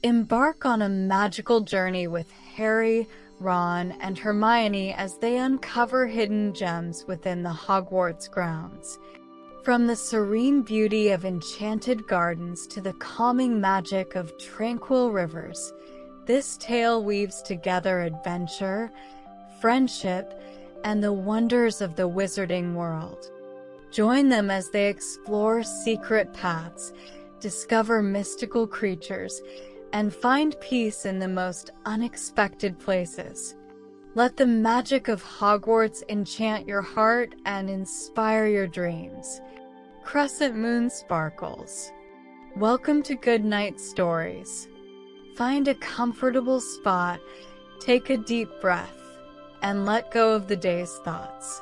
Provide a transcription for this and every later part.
Embark on a magical journey with Harry, Ron, and Hermione as they uncover hidden gems within the Hogwarts grounds. From the serene beauty of enchanted gardens to the calming magic of tranquil rivers, this tale weaves together adventure, friendship, and the wonders of the wizarding world. Join them as they explore secret paths, discover mystical creatures, and find peace in the most unexpected places. Let the magic of Hogwarts enchant your heart and inspire your dreams. Crescent Moon Sparkles. Welcome to Goodnight Stories. Find a comfortable spot, take a deep breath, and let go of the day's thoughts.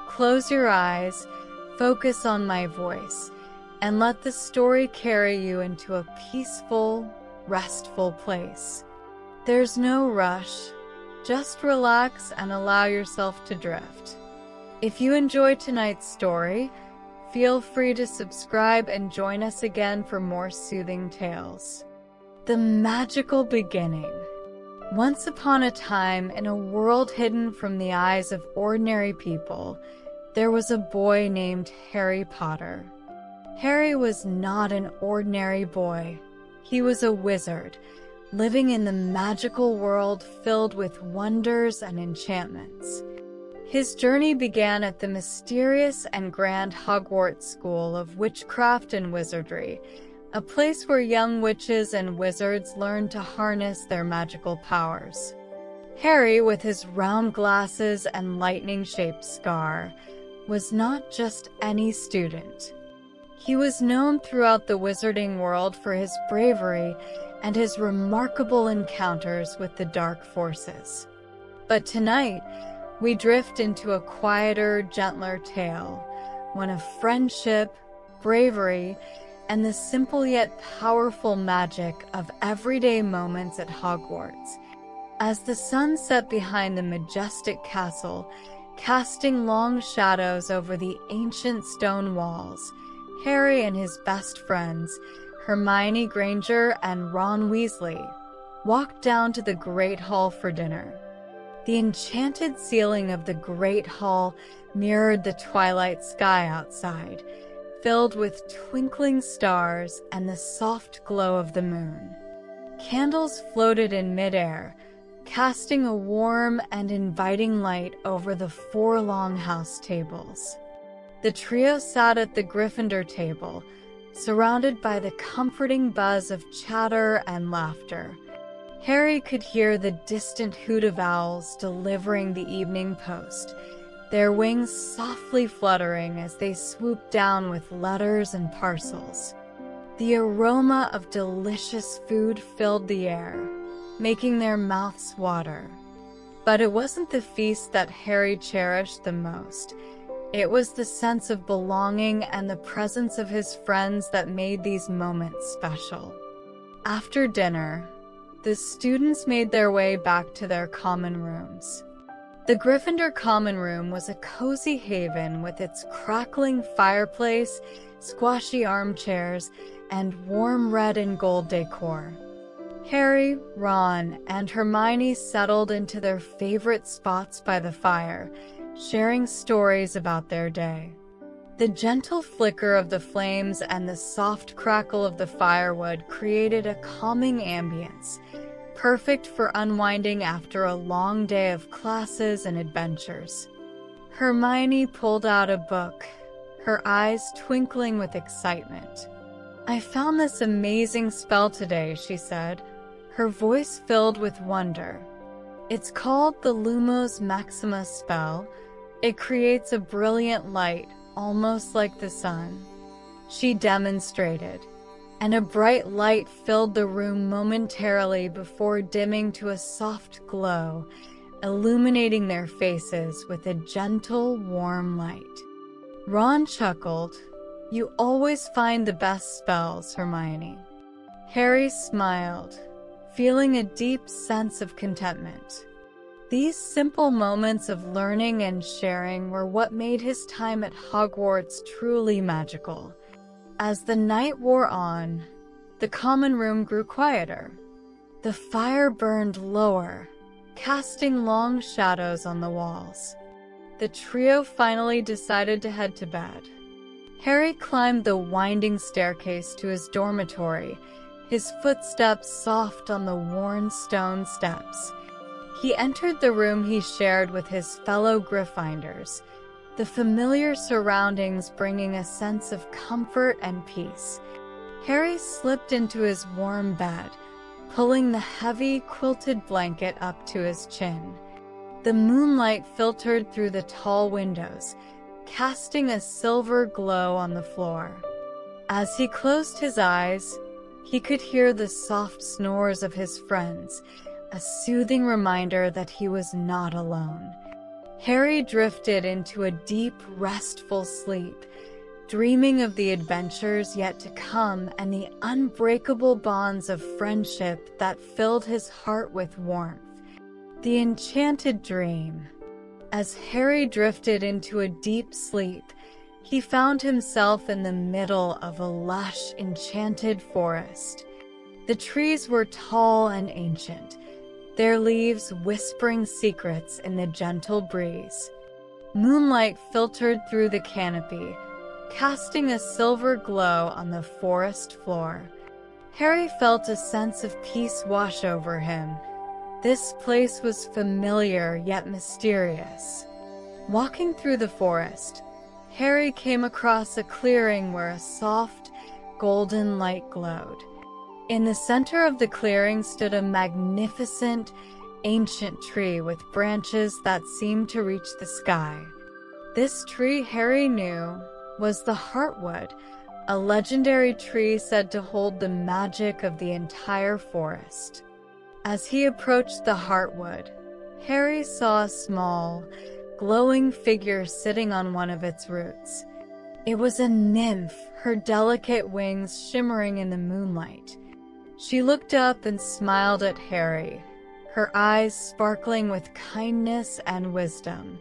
Close your eyes, focus on my voice, and let the story carry you into a peaceful, restful place. There's no rush, just relax and allow yourself to drift. If you enjoyed tonight's story, feel free to subscribe and join us again for more soothing tales. The magical beginning. Once upon a time, in a world hidden from the eyes of ordinary people, there was a boy named Harry Potter. Harry was not an ordinary boy. He was a wizard, living in the magical world filled with wonders and enchantments. His journey began at the mysterious and grand Hogwarts School of Witchcraft and Wizardry, a place where young witches and wizards learned to harness their magical powers. Harry, with his round glasses and lightning-shaped scar, was not just any student. He was known throughout the wizarding world for his bravery and his remarkable encounters with the dark forces. But tonight, we drift into a quieter, gentler tale, one of friendship, bravery, and the simple yet powerful magic of everyday moments at Hogwarts. As the sun set behind the majestic castle, casting long shadows over the ancient stone walls, Harry and his best friends, Hermione Granger and Ron Weasley, walked down to the Great Hall for dinner. The enchanted ceiling of the Great Hall mirrored the twilight sky outside, filled with twinkling stars and the soft glow of the moon. Candles floated in midair, casting a warm and inviting light over the 4 long house tables. The trio sat at the Gryffindor table, surrounded by the comforting buzz of chatter and laughter. Harry could hear the distant hoot of owls delivering the evening post, their wings softly fluttering as they swooped down with letters and parcels. The aroma of delicious food filled the air, making their mouths water. But it wasn't the feast that Harry cherished the most. It was the sense of belonging and the presence of his friends that made these moments special. After dinner, the students made their way back to their common rooms. The Gryffindor common room was a cozy haven with its crackling fireplace, squashy armchairs, and warm red and gold decor. Harry, Ron, and Hermione settled into their favorite spots by the fire, sharing stories about their day. The gentle flicker of the flames and the soft crackle of the firewood created a calming ambience, perfect for unwinding after a long day of classes and adventures. Hermione pulled out a book, her eyes twinkling with excitement. "I found this amazing spell today," she said, her voice filled with wonder. "It's called the Lumos Maximus spell. It creates a brilliant light, almost like the sun." She demonstrated, and a bright light filled the room momentarily before dimming to a soft glow, illuminating their faces with a gentle, warm light. Ron chuckled. "You always find the best spells, Hermione." Harry smiled, feeling a deep sense of contentment. These simple moments of learning and sharing were what made his time at Hogwarts truly magical. As the night wore on, the common room grew quieter. The fire burned lower, casting long shadows on the walls. The trio finally decided to head to bed. Harry climbed the winding staircase to his dormitory, his footsteps soft on the worn stone steps. He entered the room he shared with his fellow Gryffindors, the familiar surroundings bringing a sense of comfort and peace. Harry slipped into his warm bed, pulling the heavy, quilted blanket up to his chin. The moonlight filtered through the tall windows, casting a silver glow on the floor. As he closed his eyes, he could hear the soft snores of his friends, a soothing reminder that he was not alone. Harry drifted into a deep, restful sleep, dreaming of the adventures yet to come and the unbreakable bonds of friendship that filled his heart with warmth. The enchanted dream. As Harry drifted into a deep sleep, he found himself in the middle of a lush, enchanted forest. The trees were tall and ancient, their leaves whispering secrets in the gentle breeze. Moonlight filtered through the canopy, casting a silver glow on the forest floor. Harry felt a sense of peace wash over him. This place was familiar yet mysterious. Walking through the forest, Harry came across a clearing where a soft, golden light glowed. In the center of the clearing stood a magnificent, ancient tree with branches that seemed to reach the sky. This tree, Harry knew, was the Heartwood, a legendary tree said to hold the magic of the entire forest. As he approached the Heartwood, Harry saw a small, glowing figure sitting on one of its roots. It was a nymph, her delicate wings shimmering in the moonlight. She looked up and smiled at Harry, her eyes sparkling with kindness and wisdom.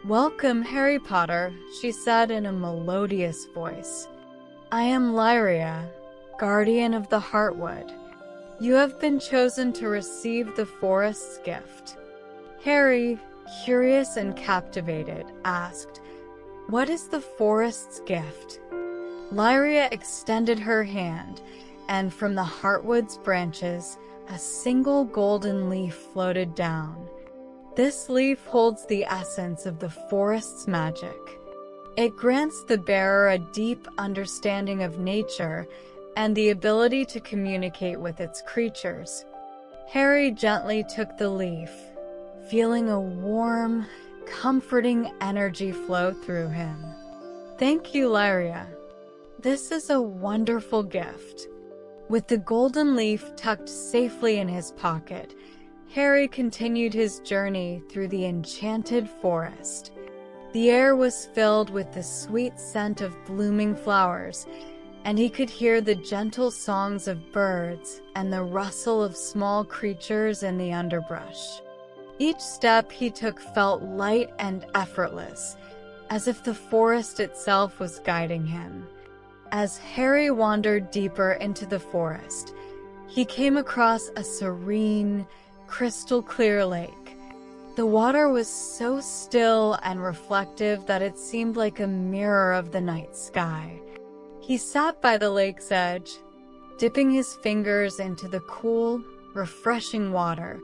"Welcome, Harry Potter," she said in a melodious voice. "I am Lyria, guardian of the Heartwood. You have been chosen to receive the forest's gift." Harry, curious and captivated, asked, "What is the forest's gift?" Lyria extended her hand, and from the Heartwood's branches, a single golden leaf floated down. This leaf holds the essence of the forest's magic. It grants the bearer a deep understanding of nature and the ability to communicate with its creatures. Harry gently took the leaf, feeling a warm, comforting energy flow through him. "Thank you, Lyria. This is a wonderful gift." With the golden leaf tucked safely in his pocket, Harry continued his journey through the enchanted forest. The air was filled with the sweet scent of blooming flowers, and he could hear the gentle songs of birds and the rustle of small creatures in the underbrush. Each step he took felt light and effortless, as if the forest itself was guiding him. As Harry wandered deeper into the forest, he came across a serene, crystal-clear lake. The water was so still and reflective that it seemed like a mirror of the night sky. He sat by the lake's edge, dipping his fingers into the cool, refreshing water,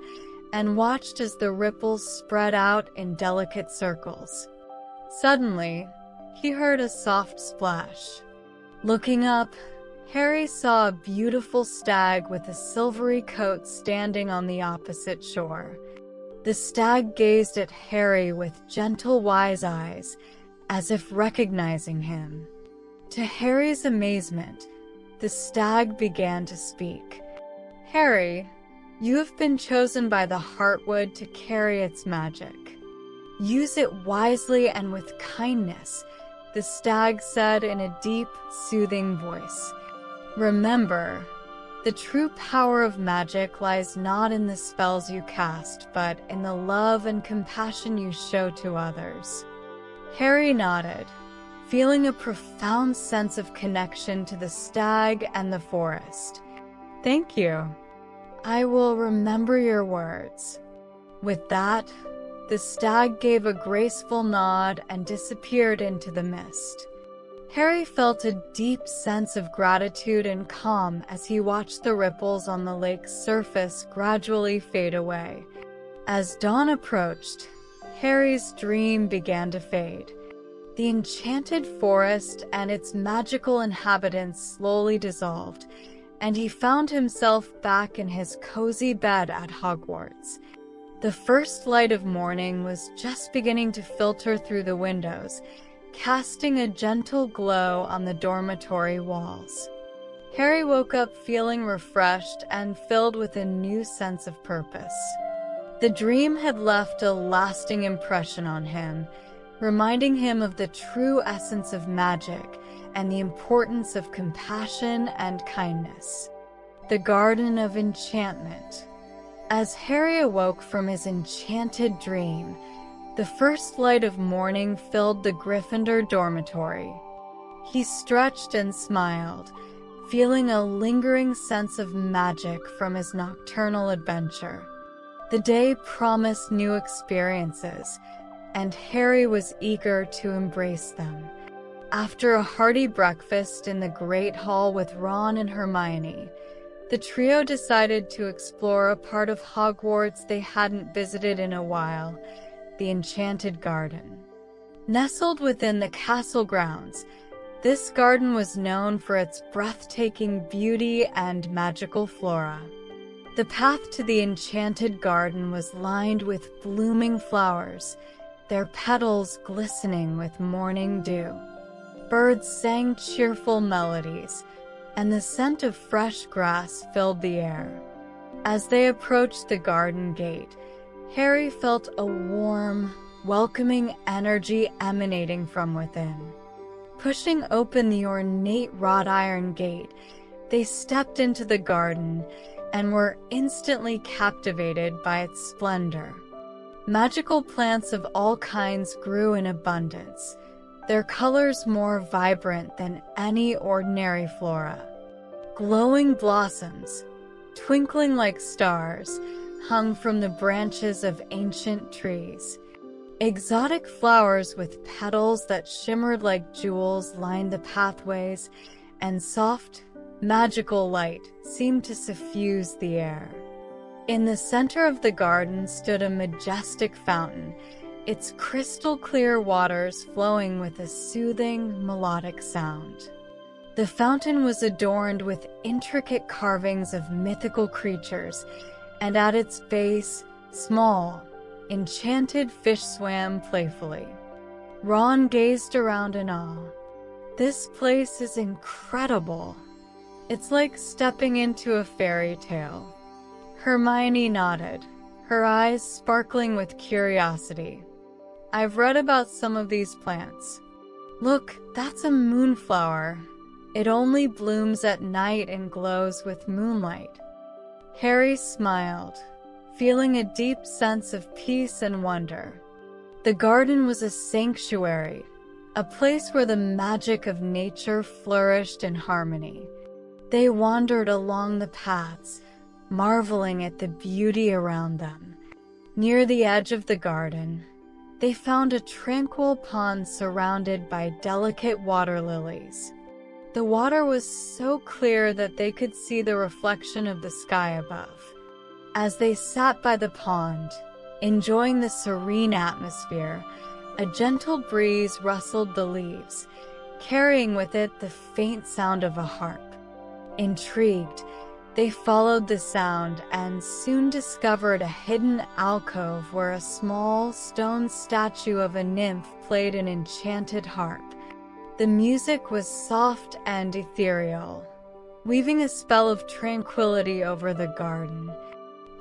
and watched as the ripples spread out in delicate circles. Suddenly, he heard a soft splash. Looking up, Harry saw a beautiful stag with a silvery coat standing on the opposite shore. The stag gazed at Harry with gentle, wise eyes, as if recognizing him. To Harry's amazement, the stag began to speak. "Harry, you have been chosen by the Heartwood to carry its magic. Use it wisely and with kindness," the stag said in a deep, soothing voice. "Remember, the true power of magic lies not in the spells you cast, but in the love and compassion you show to others." Harry nodded, feeling a profound sense of connection to the stag and the forest. "Thank you." I will remember your words." With that, the stag gave a graceful nod and disappeared into the mist. Harry felt a deep sense of gratitude and calm as he watched the ripples on the lake's surface gradually fade away. As dawn approached, Harry's dream began to fade. The enchanted forest and its magical inhabitants slowly dissolved, and he found himself back in his cozy bed at Hogwarts. The first light of morning was just beginning to filter through the windows, casting a gentle glow on the dormitory walls. Harry woke up feeling refreshed and filled with a new sense of purpose. The dream had left a lasting impression on him, reminding him of the true essence of magic and the importance of compassion and kindness. The Garden of Enchantment. As Harry awoke from his enchanted dream, the first light of morning filled the Gryffindor dormitory. He stretched and smiled, feeling a lingering sense of magic from his nocturnal adventure. The day promised new experiences, and Harry was eager to embrace them. After a hearty breakfast in the Great Hall with Ron and Hermione, the trio decided to explore a part of Hogwarts they hadn't visited in a while, the Enchanted Garden. Nestled within the castle grounds, this garden was known for its breathtaking beauty and magical flora. The path to the Enchanted Garden was lined with blooming flowers, their petals glistening with morning dew. Birds sang cheerful melodies, and the scent of fresh grass filled the air. As they approached the garden gate, Harry felt a warm, welcoming energy emanating from within. Pushing open the ornate wrought iron gate, they stepped into the garden and were instantly captivated by its splendor. Magical plants of all kinds grew in abundance, their colors more vibrant than any ordinary flora. Glowing blossoms, twinkling like stars, hung from the branches of ancient trees. Exotic flowers with petals that shimmered like jewels lined the pathways, and soft, magical light seemed to suffuse the air. In the center of the garden stood a majestic fountain, its crystal-clear waters flowing with a soothing, melodic sound. The fountain was adorned with intricate carvings of mythical creatures, and at its base, small, enchanted fish swam playfully. Ron gazed around in awe. "This place is incredible. It's like stepping into a fairy tale." Hermione nodded, her eyes sparkling with curiosity. "I've read about some of these plants. Look, that's a moonflower. It only blooms at night and glows with moonlight." Harry smiled, feeling a deep sense of peace and wonder. The garden was a sanctuary, a place where the magic of nature flourished in harmony. They wandered along the paths, marveling at the beauty around them. Near the edge of the garden, they found a tranquil pond surrounded by delicate water lilies. The water was so clear that they could see the reflection of the sky above. As they sat by the pond, enjoying the serene atmosphere, a gentle breeze rustled the leaves, carrying with it the faint sound of a harp. Intrigued, they followed the sound and soon discovered a hidden alcove where a small stone statue of a nymph played an enchanted harp. The music was soft and ethereal, weaving a spell of tranquility over the garden.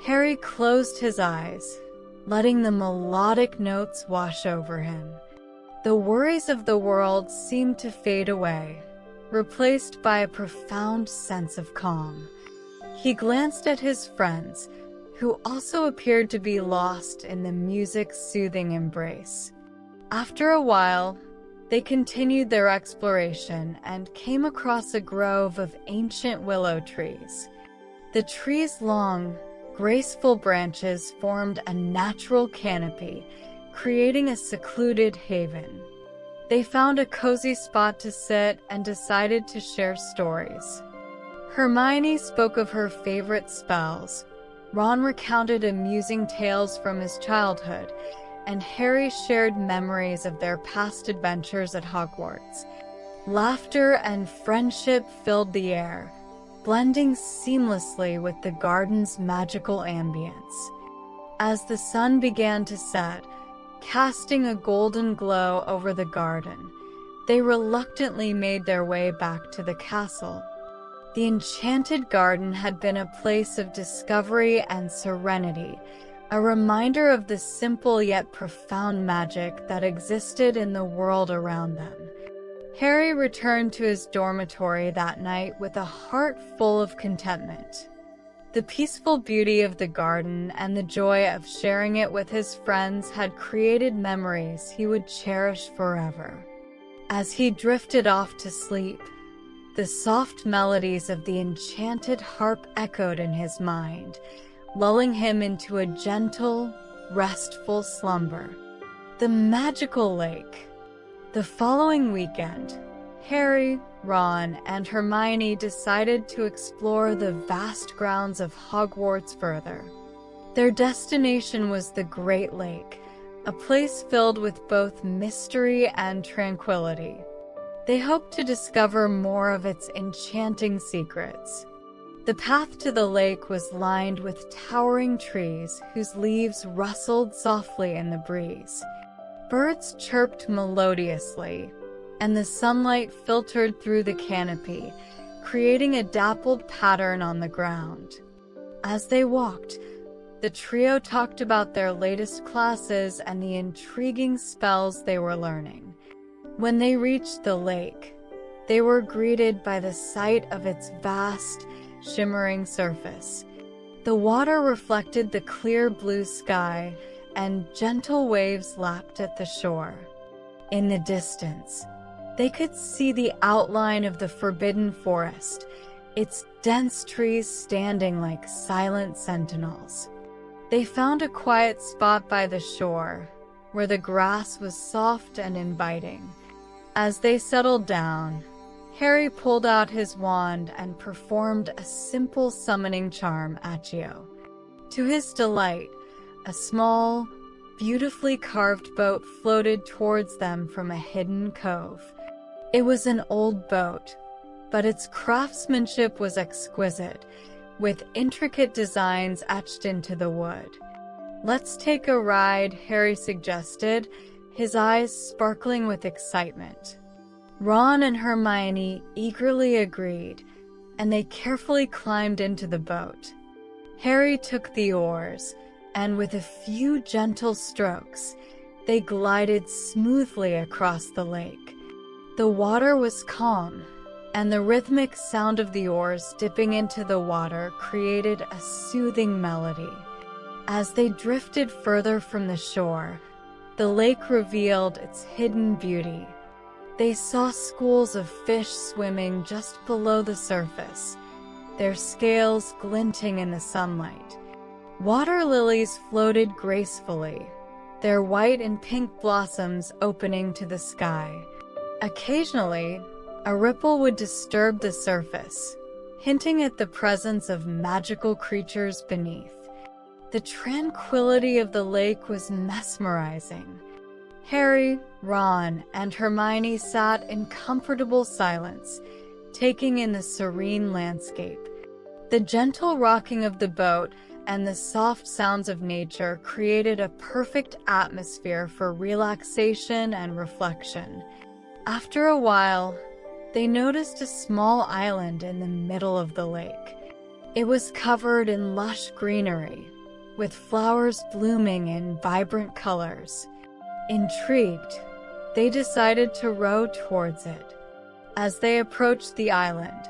Harry closed his eyes, letting the melodic notes wash over him. The worries of the world seemed to fade away, replaced by a profound sense of calm. He glanced at his friends, who also appeared to be lost in the music's soothing embrace. After a while, they continued their exploration and came across a grove of ancient willow trees. The tree's long, graceful branches formed a natural canopy, creating a secluded haven. They found a cozy spot to sit and decided to share stories. Hermione spoke of her favorite spells, Ron recounted amusing tales from his childhood, and Harry shared memories of their past adventures at Hogwarts. Laughter and friendship filled the air, blending seamlessly with the garden's magical ambience. As the sun began to set, casting a golden glow over the garden, they reluctantly made their way back to the castle. The enchanted garden had been a place of discovery and serenity, a reminder of the simple yet profound magic that existed in the world around them. Harry returned to his dormitory that night with a heart full of contentment. The peaceful beauty of the garden and the joy of sharing it with his friends had created memories he would cherish forever. As he drifted off to sleep, the soft melodies of the enchanted harp echoed in his mind, lulling him into a gentle, restful slumber. The magical lake. The following weekend, Harry, Ron, and Hermione decided to explore the vast grounds of Hogwarts further. Their destination was the Great Lake, a place filled with both mystery and tranquility. They hoped to discover more of its enchanting secrets. The path to the lake was lined with towering trees whose leaves rustled softly in the breeze. Birds chirped melodiously, and the sunlight filtered through the canopy, creating a dappled pattern on the ground. As they walked, the trio talked about their latest classes and the intriguing spells they were learning. When they reached the lake, they were greeted by the sight of its vast, shimmering surface. The water reflected the clear blue sky, and gentle waves lapped at the shore. In the distance, they could see the outline of the Forbidden Forest, its dense trees standing like silent sentinels. They found a quiet spot by the shore, where the grass was soft and inviting. As they settled down, Harry pulled out his wand and performed a simple summoning charm, Accio. To his delight, a small, beautifully carved boat floated towards them from a hidden cove. It was an old boat, but its craftsmanship was exquisite, with intricate designs etched into the wood. "Let's take a ride," Harry suggested, his eyes sparkling with excitement. Ron and Hermione eagerly agreed, and they carefully climbed into the boat. Harry took the oars, and with a few gentle strokes, they glided smoothly across the lake. The water was calm, and the rhythmic sound of the oars dipping into the water created a soothing melody. As they drifted further from the shore, the lake revealed its hidden beauty. They saw schools of fish swimming just below the surface, their scales glinting in the sunlight. Water lilies floated gracefully, their white and pink blossoms opening to the sky. Occasionally, a ripple would disturb the surface, hinting at the presence of magical creatures beneath. The tranquility of the lake was mesmerizing. Harry, Ron, and Hermione sat in comfortable silence, taking in the serene landscape. The gentle rocking of the boat and the soft sounds of nature created a perfect atmosphere for relaxation and reflection. After a while, they noticed a small island in the middle of the lake. It was covered in lush greenery, with flowers blooming in vibrant colors. Intrigued, they decided to row towards it. As they approached the island,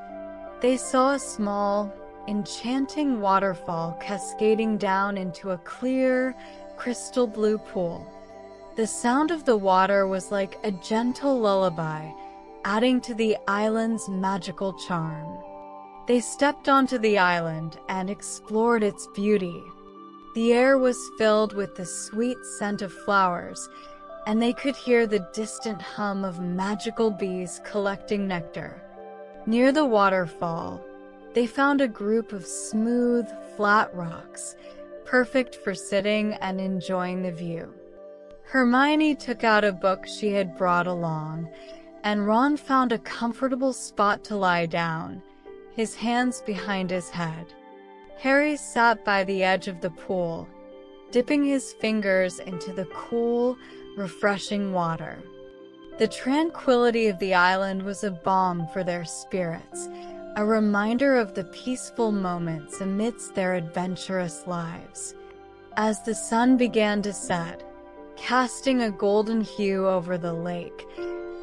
they saw a small, enchanting waterfall cascading down into a clear, crystal blue pool. The sound of the water was like a gentle lullaby, adding to the island's magical charm. They stepped onto the island and explored its beauty. The air was filled with the sweet scent of flowers, and they could hear the distant hum of magical bees collecting nectar. Near the waterfall, they found a group of smooth, flat rocks, perfect for sitting and enjoying the view. Hermione took out a book she had brought along, and Ron found a comfortable spot to lie down, his hands behind his head. Harry sat by the edge of the pool, dipping his fingers into the cool, refreshing water. The tranquility of the island was a balm for their spirits, a reminder of the peaceful moments amidst their adventurous lives. As the sun began to set, casting a golden hue over the lake,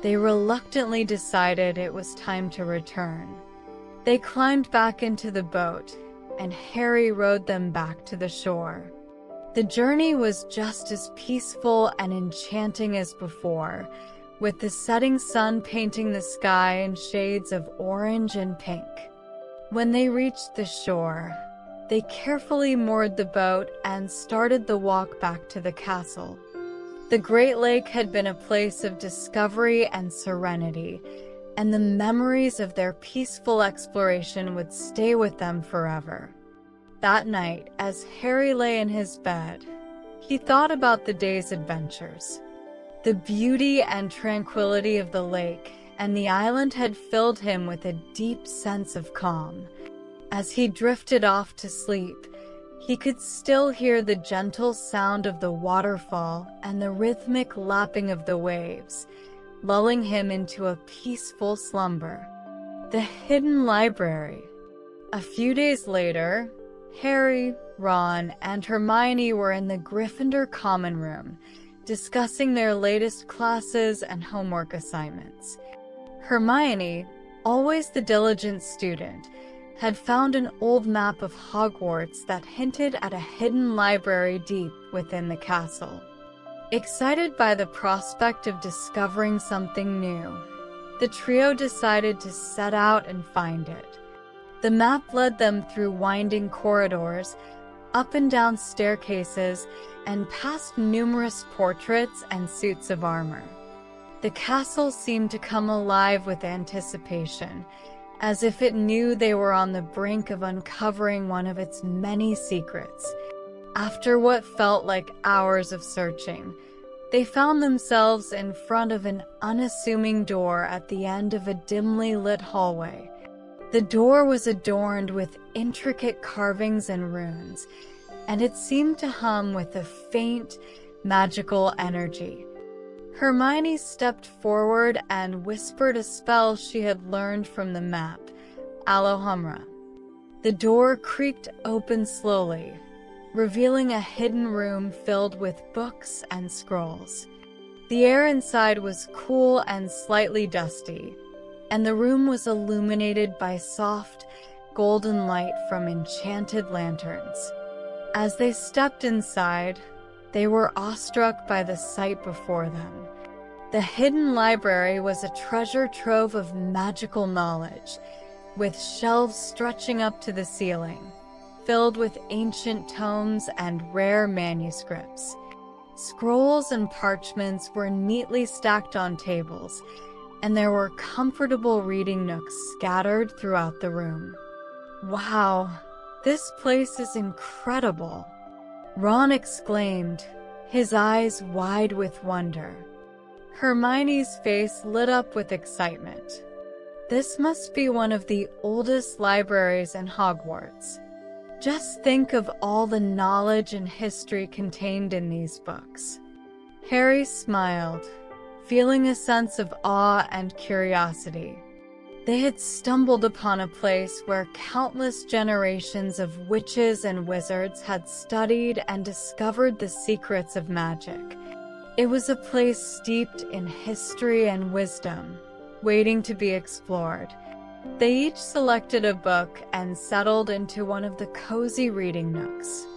they reluctantly decided it was time to return. They climbed back into the boat, and Harry rowed them back to the shore. The journey was just as peaceful and enchanting as before, with the setting sun painting the sky in shades of orange and pink. When they reached the shore, they carefully moored the boat and started the walk back to the castle. The Great Lake had been a place of discovery and serenity, and the memories of their peaceful exploration would stay with them forever. That night, as Harry lay in his bed, he thought about the day's adventures. The beauty and tranquility of the lake and the island had filled him with a deep sense of calm. As he drifted off to sleep, he could still hear the gentle sound of the waterfall and the rhythmic lapping of the waves, lulling him into a peaceful slumber. The hidden library. A few days later, Harry, Ron, and Hermione were in the Gryffindor common room, discussing their latest classes and homework assignments. Hermione, always the diligent student, had found an old map of Hogwarts that hinted at a hidden library deep within the castle. Excited by the prospect of discovering something new, the trio decided to set out and find it. The map led them through winding corridors, up and down staircases, and past numerous portraits and suits of armor. The castle seemed to come alive with anticipation, as if it knew they were on the brink of uncovering one of its many secrets. After what felt like hours of searching, they found themselves in front of an unassuming door at the end of a dimly lit hallway. The door was adorned with intricate carvings and runes, and it seemed to hum with a faint, magical energy. Hermione stepped forward and whispered a spell she had learned from the map, Alohomra. The door creaked open slowly, revealing a hidden room filled with books and scrolls. The air inside was cool and slightly dusty, and the room was illuminated by soft, golden light from enchanted lanterns. As they stepped inside, they were awestruck by the sight before them. The hidden library was a treasure trove of magical knowledge, with shelves stretching up to the ceiling, filled with ancient tomes and rare manuscripts. Scrolls and parchments were neatly stacked on tables, and there were comfortable reading nooks scattered throughout the room. "Wow, this place is incredible!" Ron exclaimed, his eyes wide with wonder. Hermione's face lit up with excitement. This must be one of the oldest libraries in Hogwarts. Just think of all the knowledge and history contained in these books. Harry smiled, feeling a sense of awe and curiosity. They had stumbled upon a place where countless generations of witches and wizards had studied and discovered the secrets of magic. It was a place steeped in history and wisdom, waiting to be explored. They each selected a book and settled into one of the cozy reading nooks.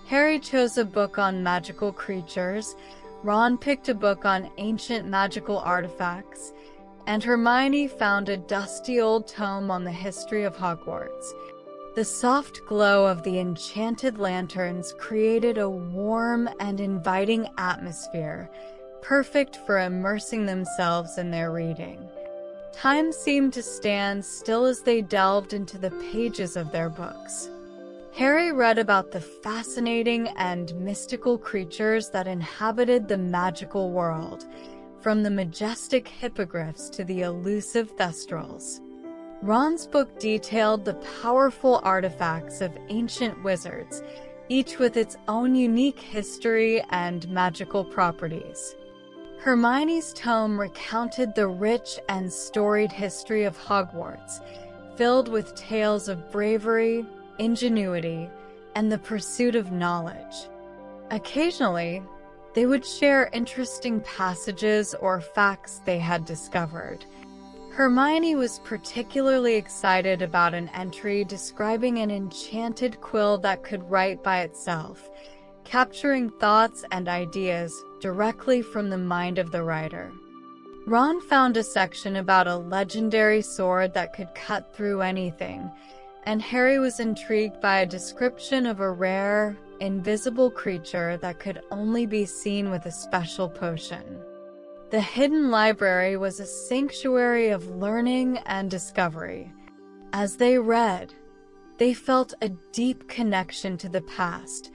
Harry chose a book on magical creatures, Ron picked a book on ancient magical artifacts, and Hermione found a dusty old tome on the history of Hogwarts. The soft glow of the enchanted lanterns created a warm and inviting atmosphere, perfect for immersing themselves in their reading. Time seemed to stand still as they delved into the pages of their books. Harry read about the fascinating and mystical creatures that inhabited the magical world, from the majestic hippogriffs to the elusive thestrals. Ron's book detailed the powerful artifacts of ancient wizards, each with its own unique history and magical properties. Hermione's tome recounted the rich and storied history of Hogwarts, filled with tales of bravery, ingenuity, and the pursuit of knowledge. Occasionally, they would share interesting passages or facts they had discovered. Hermione was particularly excited about an entry describing an enchanted quill that could write by itself, capturing thoughts and ideas directly from the mind of the writer. Ron found a section about a legendary sword that could cut through anything, and Harry was intrigued by a description of a rare, invisible creature that could only be seen with a special potion. The hidden library was a sanctuary of learning and discovery. As they read, they felt a deep connection to the past,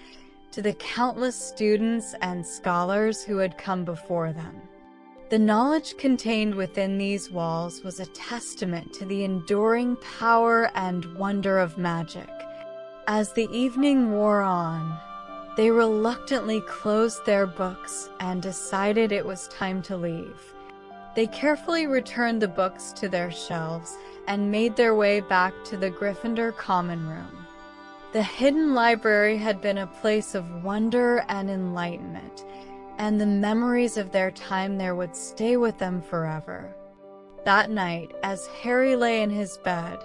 to the countless students and scholars who had come before them. The knowledge contained within these walls was a testament to the enduring power and wonder of magic. As the evening wore on, they reluctantly closed their books and decided it was time to leave. They carefully returned the books to their shelves and made their way back to the Gryffindor common room. The hidden library had been a place of wonder and enlightenment, and the memories of their time there would stay with them forever. That night, as Harry lay in his bed,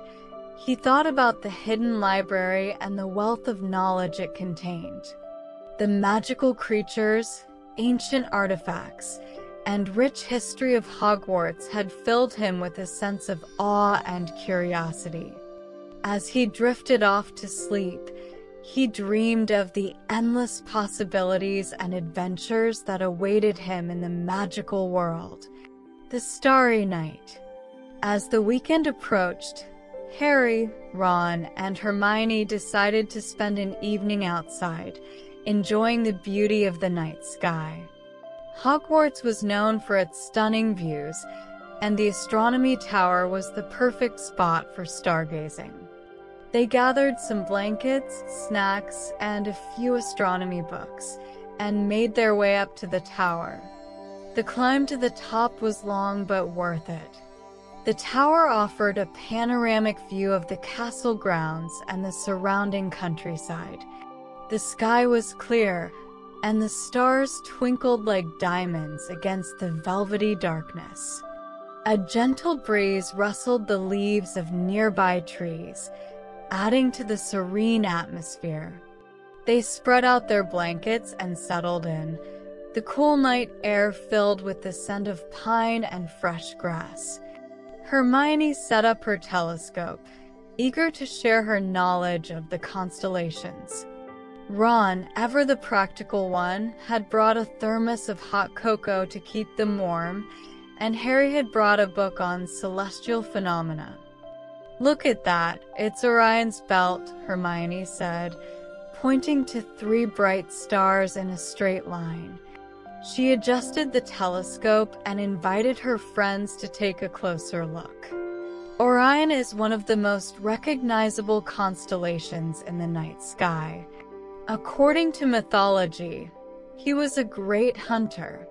he thought about the hidden library and the wealth of knowledge it contained. The magical creatures, ancient artifacts, and rich history of Hogwarts had filled him with a sense of awe and curiosity. As he drifted off to sleep, he dreamed of the endless possibilities and adventures that awaited him in the magical world. The Starry Night. As the weekend approached, Harry, Ron, and Hermione decided to spend an evening outside, enjoying the beauty of the night sky. Hogwarts was known for its stunning views, and the astronomy tower was the perfect spot for stargazing. They gathered some blankets, snacks, and a few astronomy books, and made their way up to the tower. The climb to the top was long but worth it. The tower offered a panoramic view of the castle grounds and the surrounding countryside. The sky was clear, and the stars twinkled like diamonds against the velvety darkness. A gentle breeze rustled the leaves of nearby trees, adding to the serene atmosphere. They spread out their blankets and settled in, the cool night air filled with the scent of pine and fresh grass. Hermione set up her telescope, eager to share her knowledge of the constellations. Ron, ever the practical one, had brought a thermos of hot cocoa to keep them warm, and Harry had brought a book on celestial phenomena. "Look at that, it's Orion's belt," Hermione said, pointing to 3 bright stars in a straight line. She adjusted the telescope and invited her friends to take a closer look. Orion is one of the most recognizable constellations in the night sky. According to mythology, he was a great hunter.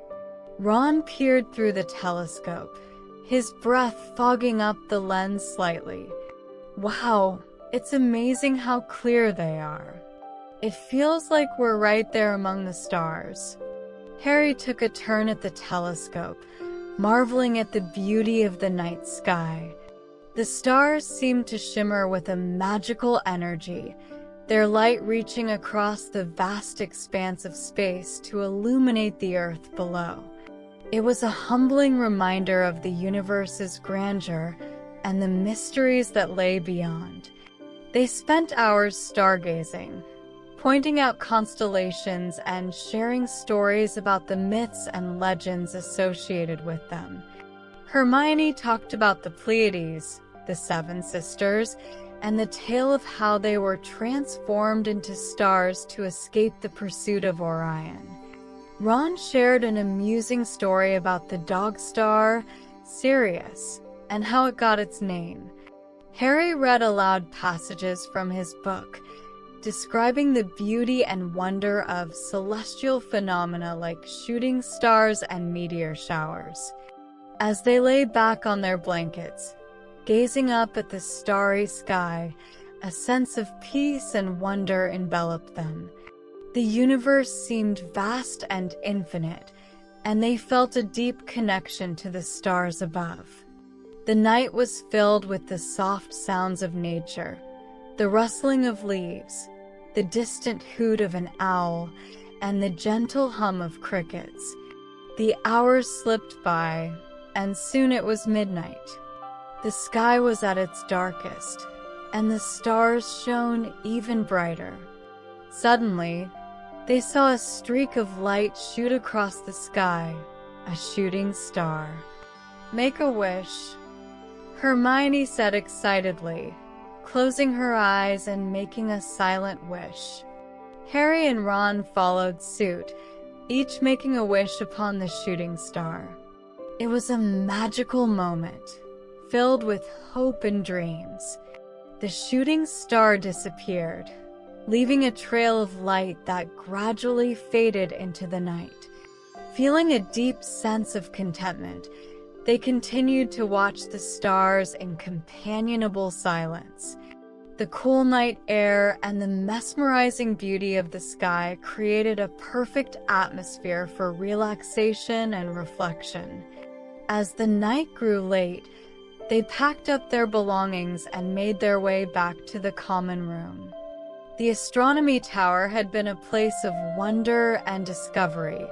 Ron peered through the telescope, his breath fogging up the lens slightly. "Wow, it's amazing how clear they are. It feels like we're right there among the stars." Harry took a turn at the telescope, marveling at the beauty of the night sky. The stars seemed to shimmer with a magical energy, their light reaching across the vast expanse of space to illuminate the earth below. It was a humbling reminder of the universe's grandeur and the mysteries that lay beyond. They spent hours stargazing, pointing out constellations and sharing stories about the myths and legends associated with them. Hermione talked about the Pleiades, the Seven Sisters, and the tale of how they were transformed into stars to escape the pursuit of Orion. Ron shared an amusing story about the dog star, Sirius, and how it got its name. Harry read aloud passages from his book, describing the beauty and wonder of celestial phenomena like shooting stars and meteor showers. As they lay back on their blankets, gazing up at the starry sky, a sense of peace and wonder enveloped them. The universe seemed vast and infinite, and they felt a deep connection to the stars above. The night was filled with the soft sounds of nature, the rustling of leaves, the distant hoot of an owl, and the gentle hum of crickets. The hours slipped by, and soon it was midnight. The sky was at its darkest, and the stars shone even brighter. Suddenly, they saw a streak of light shoot across the sky, a shooting star. "Make a wish," Hermione said excitedly, closing her eyes and making a silent wish. Harry and Ron followed suit, each making a wish upon the shooting star. It was a magical moment, filled with hope and dreams. The shooting star disappeared, leaving a trail of light that gradually faded into the night. Feeling a deep sense of contentment, they continued to watch the stars in companionable silence. The cool night air and the mesmerizing beauty of the sky created a perfect atmosphere for relaxation and reflection. As the night grew late, they packed up their belongings and made their way back to the common room. The astronomy tower had been a place of wonder and discovery,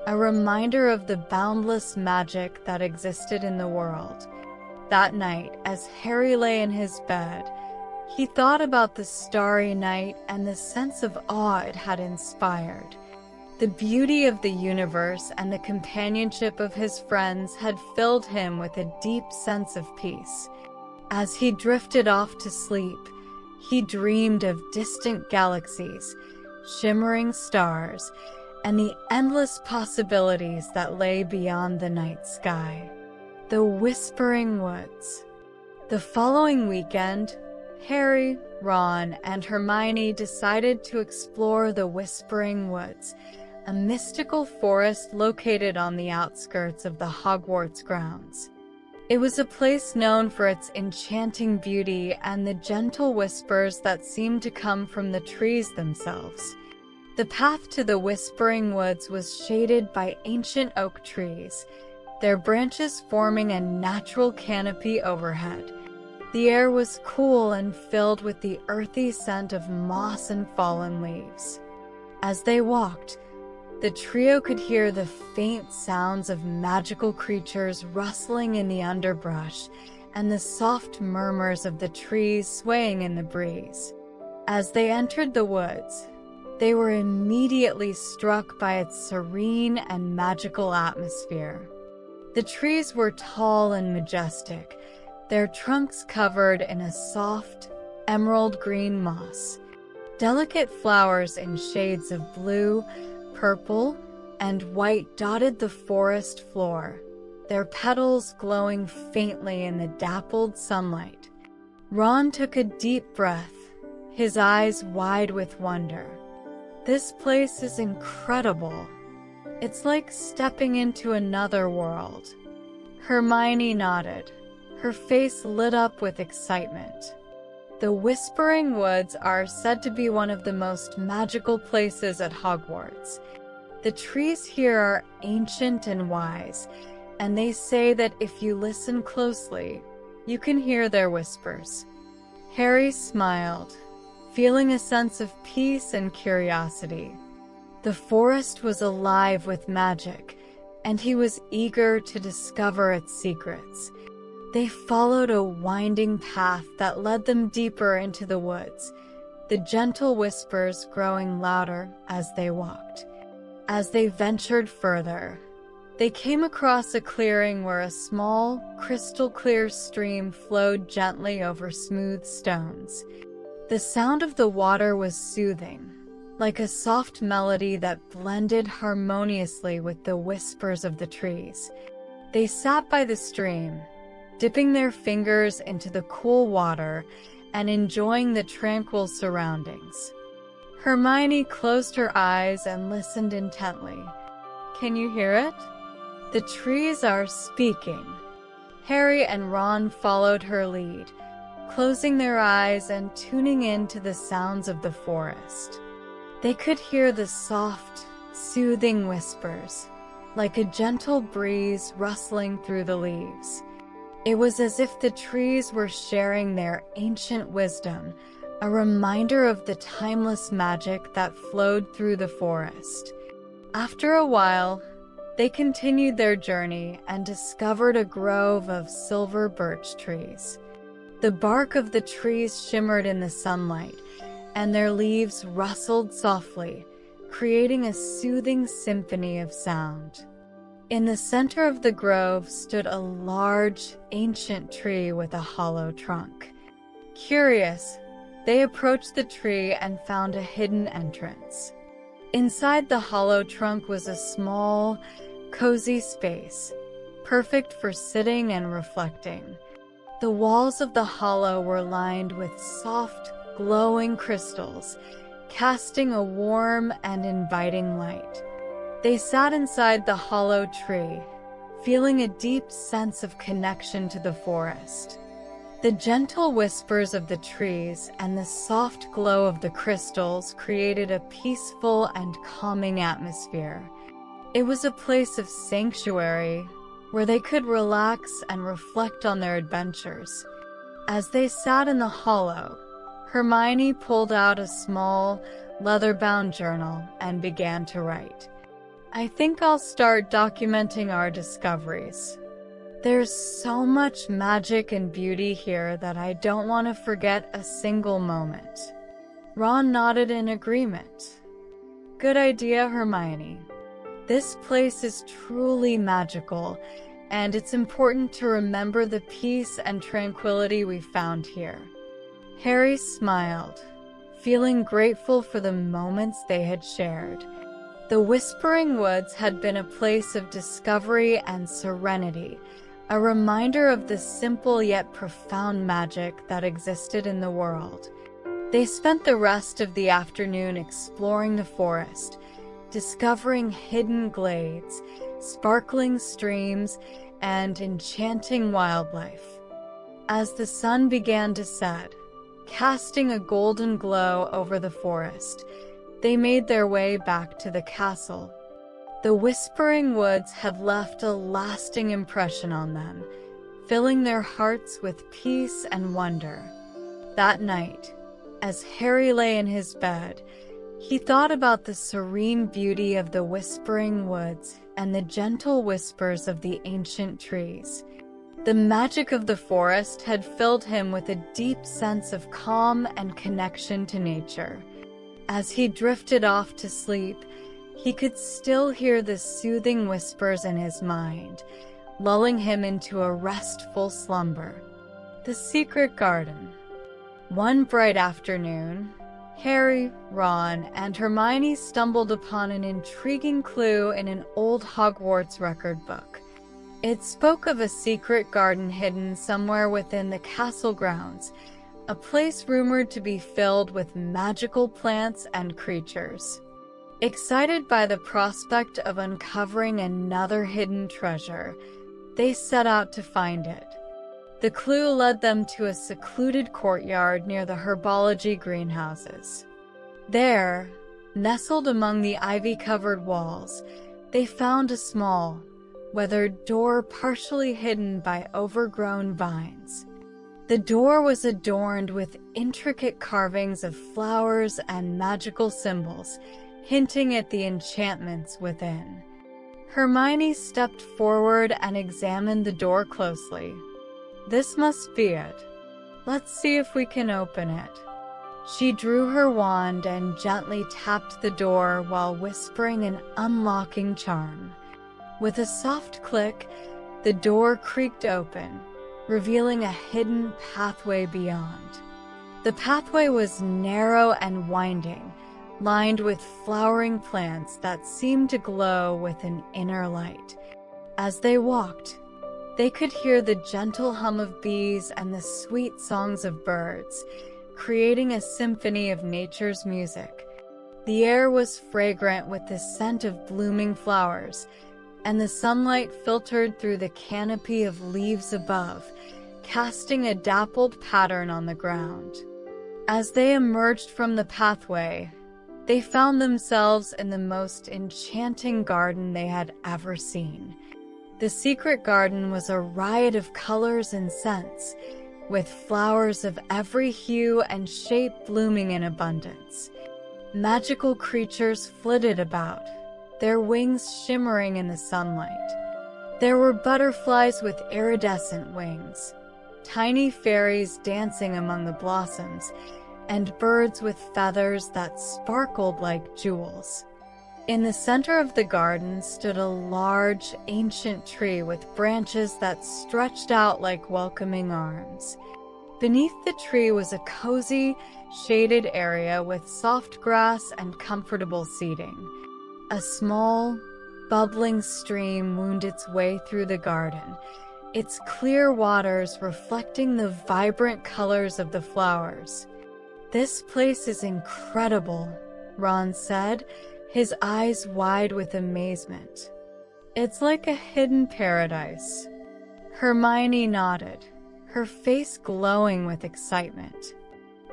a reminder of the boundless magic that existed in the world. That night, as Harry lay in his bed, he thought about the starry night and the sense of awe it had inspired. The beauty of the universe and the companionship of his friends had filled him with a deep sense of peace. As he drifted off to sleep, he dreamed of distant galaxies, shimmering stars, and the endless possibilities that lay beyond the night sky. The Whispering Woods. The following weekend, Harry, Ron, and Hermione decided to explore the Whispering Woods, a mystical forest located on the outskirts of the Hogwarts grounds. It was a place known for its enchanting beauty and the gentle whispers that seemed to come from the trees themselves. The path to the Whispering Woods was shaded by ancient oak trees, their branches forming a natural canopy overhead. The air was cool and filled with the earthy scent of moss and fallen leaves. As they walked, the trio could hear the faint sounds of magical creatures rustling in the underbrush and the soft murmurs of the trees swaying in the breeze. As they entered the woods, they were immediately struck by its serene and magical atmosphere. The trees were tall and majestic, their trunks covered in a soft, emerald green moss. Delicate flowers in shades of blue, purple, and white dotted the forest floor, their petals glowing faintly in the dappled sunlight. Ron took a deep breath, his eyes wide with wonder. "This place is incredible. It's like stepping into another world." Hermione nodded, her face lit up with excitement. The Whispering Woods are said to be one of the most magical places at Hogwarts. The trees here are ancient and wise, and they say that if you listen closely, you can hear their whispers. Harry smiled, feeling a sense of peace and curiosity. The forest was alive with magic, and he was eager to discover its secrets. They followed a winding path that led them deeper into the woods, the gentle whispers growing louder as they walked. As they ventured further, they came across a clearing where a small, crystal-clear stream flowed gently over smooth stones. The sound of the water was soothing, like a soft melody that blended harmoniously with the whispers of the trees. They sat by the stream, dipping their fingers into the cool water and enjoying the tranquil surroundings. Hermione closed her eyes and listened intently. Can you hear it? The trees are speaking. Harry and Ron followed her lead, closing their eyes and tuning in to the sounds of the forest. They could hear the soft, soothing whispers, like a gentle breeze rustling through the leaves. It was as if the trees were sharing their ancient wisdom, a reminder of the timeless magic that flowed through the forest. After a while, they continued their journey and discovered a grove of silver birch trees. The bark of the trees shimmered in the sunlight, and their leaves rustled softly, creating a soothing symphony of sound. In the center of the grove stood a large, ancient tree with a hollow trunk. Curious, they approached the tree and found a hidden entrance. Inside the hollow trunk was a small, cozy space, perfect for sitting and reflecting. The walls of the hollow were lined with soft, glowing crystals, casting a warm and inviting light. They sat inside the hollow tree, feeling a deep sense of connection to the forest. The gentle whispers of the trees and the soft glow of the crystals created a peaceful and calming atmosphere. It was a place of sanctuary where they could relax and reflect on their adventures. As they sat in the hollow, Hermione pulled out a small, leather-bound journal and began to write. I think I'll start documenting our discoveries. There's so much magic and beauty here that I don't want to forget a single moment. Ron nodded in agreement. Good idea, Hermione. This place is truly magical, and it's important to remember the peace and tranquility we found here. Harry smiled, feeling grateful for the moments they had shared. The Whispering Woods had been a place of discovery and serenity, a reminder of the simple yet profound magic that existed in the world. They spent the rest of the afternoon exploring the forest, discovering hidden glades, sparkling streams, and enchanting wildlife. As the sun began to set, casting a golden glow over the forest, they made their way back to the castle. The Whispering Woods had left a lasting impression on them, filling their hearts with peace and wonder. That night, as Harry lay in his bed, he thought about the serene beauty of the Whispering Woods and the gentle whispers of the ancient trees. The magic of the forest had filled him with a deep sense of calm and connection to nature. As he drifted off to sleep, he could still hear the soothing whispers in his mind, lulling him into a restful slumber. The Secret Garden. One bright afternoon, Harry, Ron, and Hermione stumbled upon an intriguing clue in an old Hogwarts record book. It spoke of a secret garden hidden somewhere within the castle grounds, a place rumored to be filled with magical plants and creatures. Excited by the prospect of uncovering another hidden treasure, they set out to find it. The clue led them to a secluded courtyard near the herbology greenhouses. There, nestled among the ivy-covered walls, they found a small, weathered door partially hidden by overgrown vines. The door was adorned with intricate carvings of flowers and magical symbols, hinting at the enchantments within. Hermione stepped forward and examined the door closely. "This must be it. Let's see if we can open it." She drew her wand and gently tapped the door while whispering an unlocking charm. With a soft click, the door creaked open, revealing a hidden pathway beyond. The pathway was narrow and winding, lined with flowering plants that seemed to glow with an inner light. As they walked, they could hear the gentle hum of bees and the sweet songs of birds, creating a symphony of nature's music. The air was fragrant with the scent of blooming flowers, and the sunlight filtered through the canopy of leaves above, casting a dappled pattern on the ground. As they emerged from the pathway, they found themselves in the most enchanting garden they had ever seen. The secret garden was a riot of colors and scents, with flowers of every hue and shape blooming in abundance. Magical creatures flitted about, their wings shimmering in the sunlight. There were butterflies with iridescent wings, tiny fairies dancing among the blossoms, and birds with feathers that sparkled like jewels. In the center of the garden stood a large, ancient tree with branches that stretched out like welcoming arms. Beneath the tree was a cozy, shaded area with soft grass and comfortable seating. A small, bubbling stream wound its way through the garden, its clear waters reflecting the vibrant colors of the flowers. "This place is incredible," Ron said, his eyes wide with amazement. "It's like a hidden paradise." Hermione nodded, her face glowing with excitement.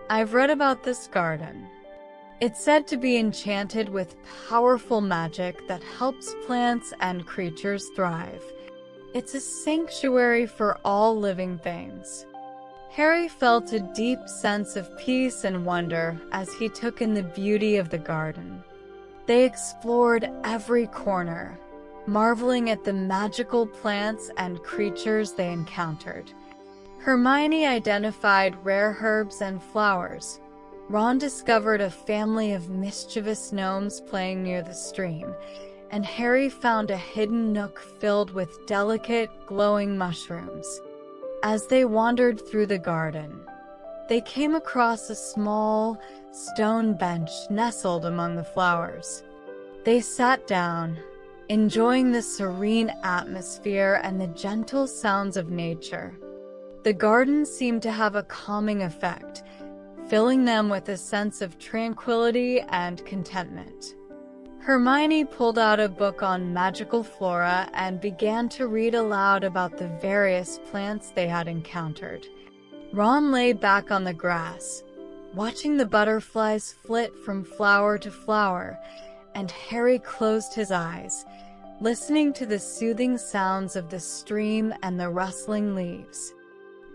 "I've read about this garden. It's said to be enchanted with powerful magic that helps plants and creatures thrive. It's a sanctuary for all living things." Harry felt a deep sense of peace and wonder as he took in the beauty of the garden. They explored every corner, marveling at the magical plants and creatures they encountered. Hermione identified rare herbs and flowers. Ron discovered a family of mischievous gnomes playing near the stream, and Harry found a hidden nook filled with delicate, glowing mushrooms. As they wandered through the garden, they came across a small, stone bench nestled among the flowers. They sat down, enjoying the serene atmosphere and the gentle sounds of nature. The garden seemed to have a calming effect, filling them with a sense of tranquility and contentment. Hermione pulled out a book on magical flora and began to read aloud about the various plants they had encountered. Ron lay back on the grass, watching the butterflies flit from flower to flower, and Harry closed his eyes, listening to the soothing sounds of the stream and the rustling leaves.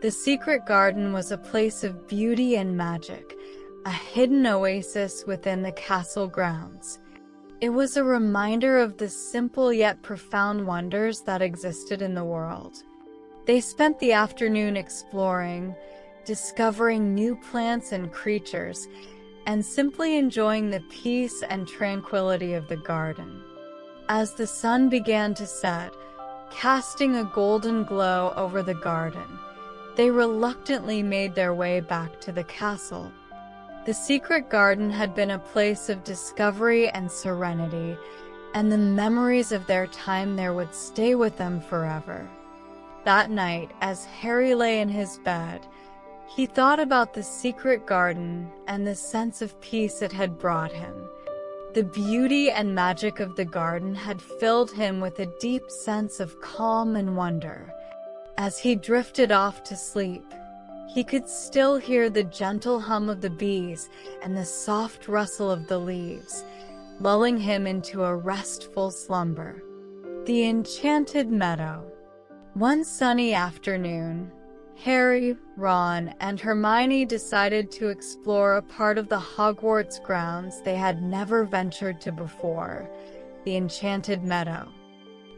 The secret garden was a place of beauty and magic, a hidden oasis within the castle grounds. It was a reminder of the simple yet profound wonders that existed in the world. They spent the afternoon exploring, discovering new plants and creatures, and simply enjoying the peace and tranquility of the garden. As the sun began to set, casting a golden glow over the garden, they reluctantly made their way back to the castle. The secret garden had been a place of discovery and serenity, and the memories of their time there would stay with them forever. That night, as Harry lay in his bed, he thought about the secret garden and the sense of peace it had brought him. The beauty and magic of the garden had filled him with a deep sense of calm and wonder. As he drifted off to sleep, he could still hear the gentle hum of the bees and the soft rustle of the leaves, lulling him into a restful slumber. The Enchanted Meadow. One sunny afternoon, Harry, Ron, and Hermione decided to explore a part of the Hogwarts grounds they had never ventured to before, the Enchanted Meadow.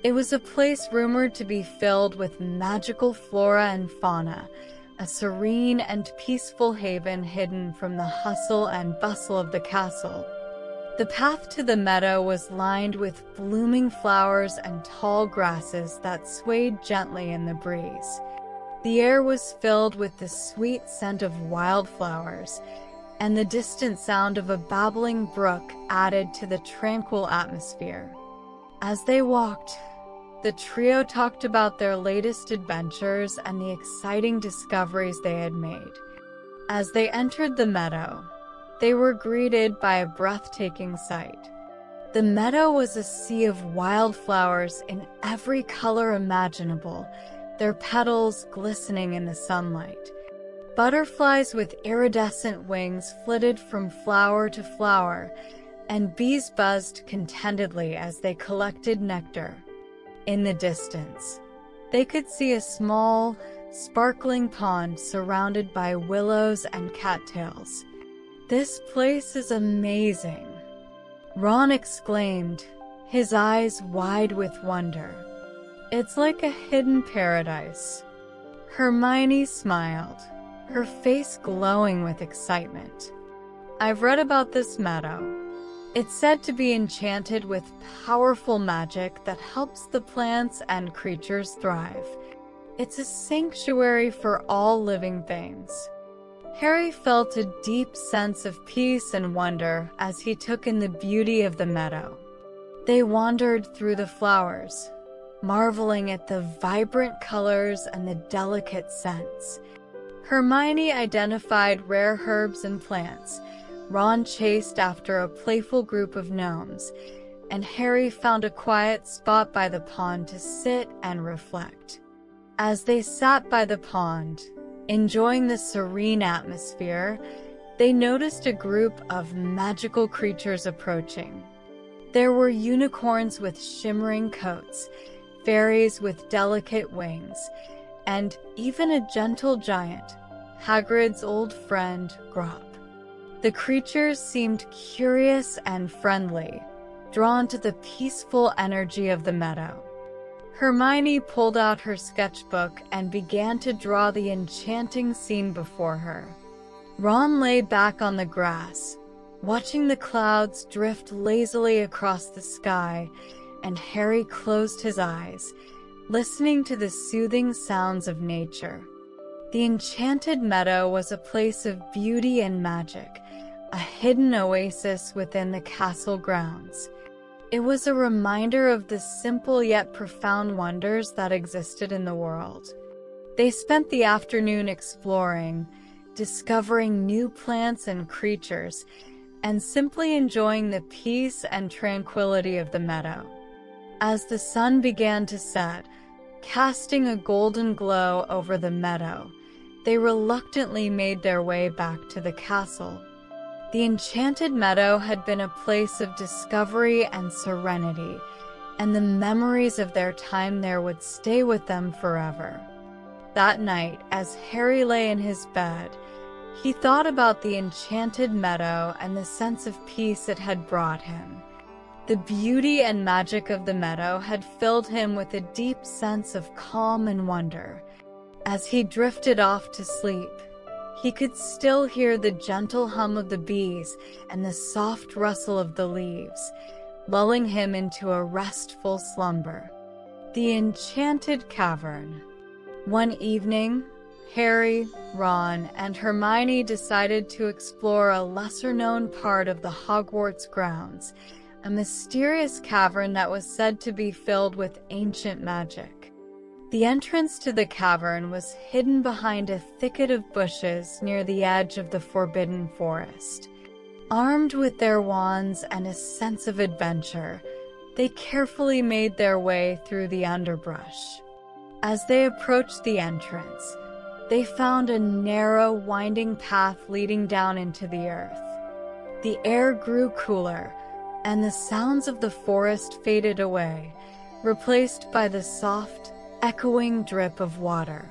It was a place rumored to be filled with magical flora and fauna, a serene and peaceful haven hidden from the hustle and bustle of the castle. The path to the meadow was lined with blooming flowers and tall grasses that swayed gently in the breeze. The air was filled with the sweet scent of wildflowers, and the distant sound of a babbling brook added to the tranquil atmosphere. As they walked, the trio talked about their latest adventures and the exciting discoveries they had made. As they entered the meadow, they were greeted by a breathtaking sight. The meadow was a sea of wildflowers in every color imaginable, their petals glistening in the sunlight. Butterflies with iridescent wings flitted from flower to flower, and bees buzzed contentedly as they collected nectar. In the distance, they could see a small, sparkling pond surrounded by willows and cattails. "This place is amazing," Ron exclaimed, his eyes wide with wonder. "It's like a hidden paradise." Hermione smiled, her face glowing with excitement. "I've read about this meadow. It's said to be enchanted with powerful magic that helps the plants and creatures thrive. It's a sanctuary for all living things." Harry felt a deep sense of peace and wonder as he took in the beauty of the meadow. They wandered through the flowers, marveling at the vibrant colors and the delicate scents. Hermione identified rare herbs and plants, Ron chased after a playful group of gnomes, and Harry found a quiet spot by the pond to sit and reflect. As they sat by the pond, enjoying the serene atmosphere, they noticed a group of magical creatures approaching. There were unicorns with shimmering coats, fairies with delicate wings, and even a gentle giant, Hagrid's old friend, Grop. The creatures seemed curious and friendly, drawn to the peaceful energy of the meadow. Hermione pulled out her sketchbook and began to draw the enchanting scene before her. Ron lay back on the grass, watching the clouds drift lazily across the sky, and Harry closed his eyes, listening to the soothing sounds of nature. The enchanted meadow was a place of beauty and magic, a hidden oasis within the castle grounds. It was a reminder of the simple yet profound wonders that existed in the world. They spent the afternoon exploring, discovering new plants and creatures, and simply enjoying the peace and tranquility of the meadow. As the sun began to set, casting a golden glow over the meadow, they reluctantly made their way back to the castle. The enchanted meadow had been a place of discovery and serenity, and the memories of their time there would stay with them forever. That night, as Harry lay in his bed, he thought about the enchanted meadow and the sense of peace it had brought him. The beauty and magic of the meadow had filled him with a deep sense of calm and wonder. As he drifted off to sleep, he could still hear the gentle hum of the bees and the soft rustle of the leaves, lulling him into a restful slumber. The Enchanted Cavern. One evening, Harry, Ron, and Hermione decided to explore a lesser-known part of the Hogwarts grounds, a mysterious cavern that was said to be filled with ancient magic. The entrance to the cavern was hidden behind a thicket of bushes near the edge of the Forbidden Forest. Armed with their wands and a sense of adventure, they carefully made their way through the underbrush. As they approached the entrance, they found a narrow, winding path leading down into the earth. The air grew cooler, and the sounds of the forest faded away, replaced by the soft, echoing drip of water.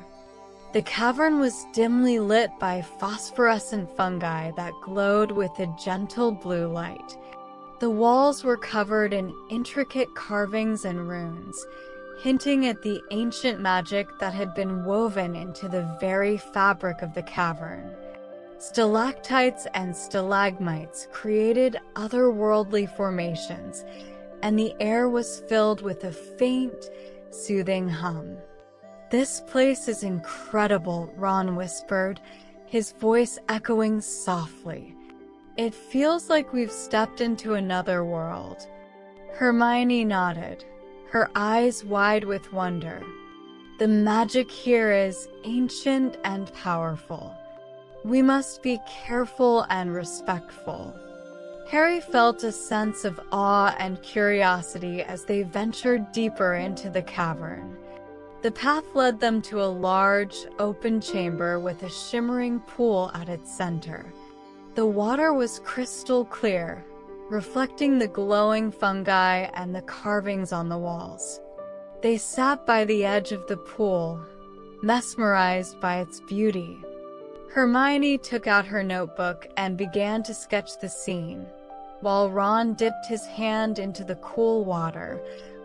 The cavern was dimly lit by phosphorescent fungi that glowed with a gentle blue light. The walls were covered in intricate carvings and runes, hinting at the ancient magic that had been woven into the very fabric of the cavern. Stalactites and stalagmites created otherworldly formations, and the air was filled with a faint, soothing hum. "This place is incredible," Ron whispered, his voice echoing softly. "It feels like we've stepped into another world." Hermione nodded, her eyes wide with wonder. "The magic here is ancient and powerful. We must be careful and respectful." Harry felt a sense of awe and curiosity as they ventured deeper into the cavern. The path led them to a large, open chamber with a shimmering pool at its center. The water was crystal clear, reflecting the glowing fungi and the carvings on the walls. They sat by the edge of the pool, mesmerized by its beauty. Hermione took out her notebook and began to sketch the scene, while Ron dipped his hand into the cool water,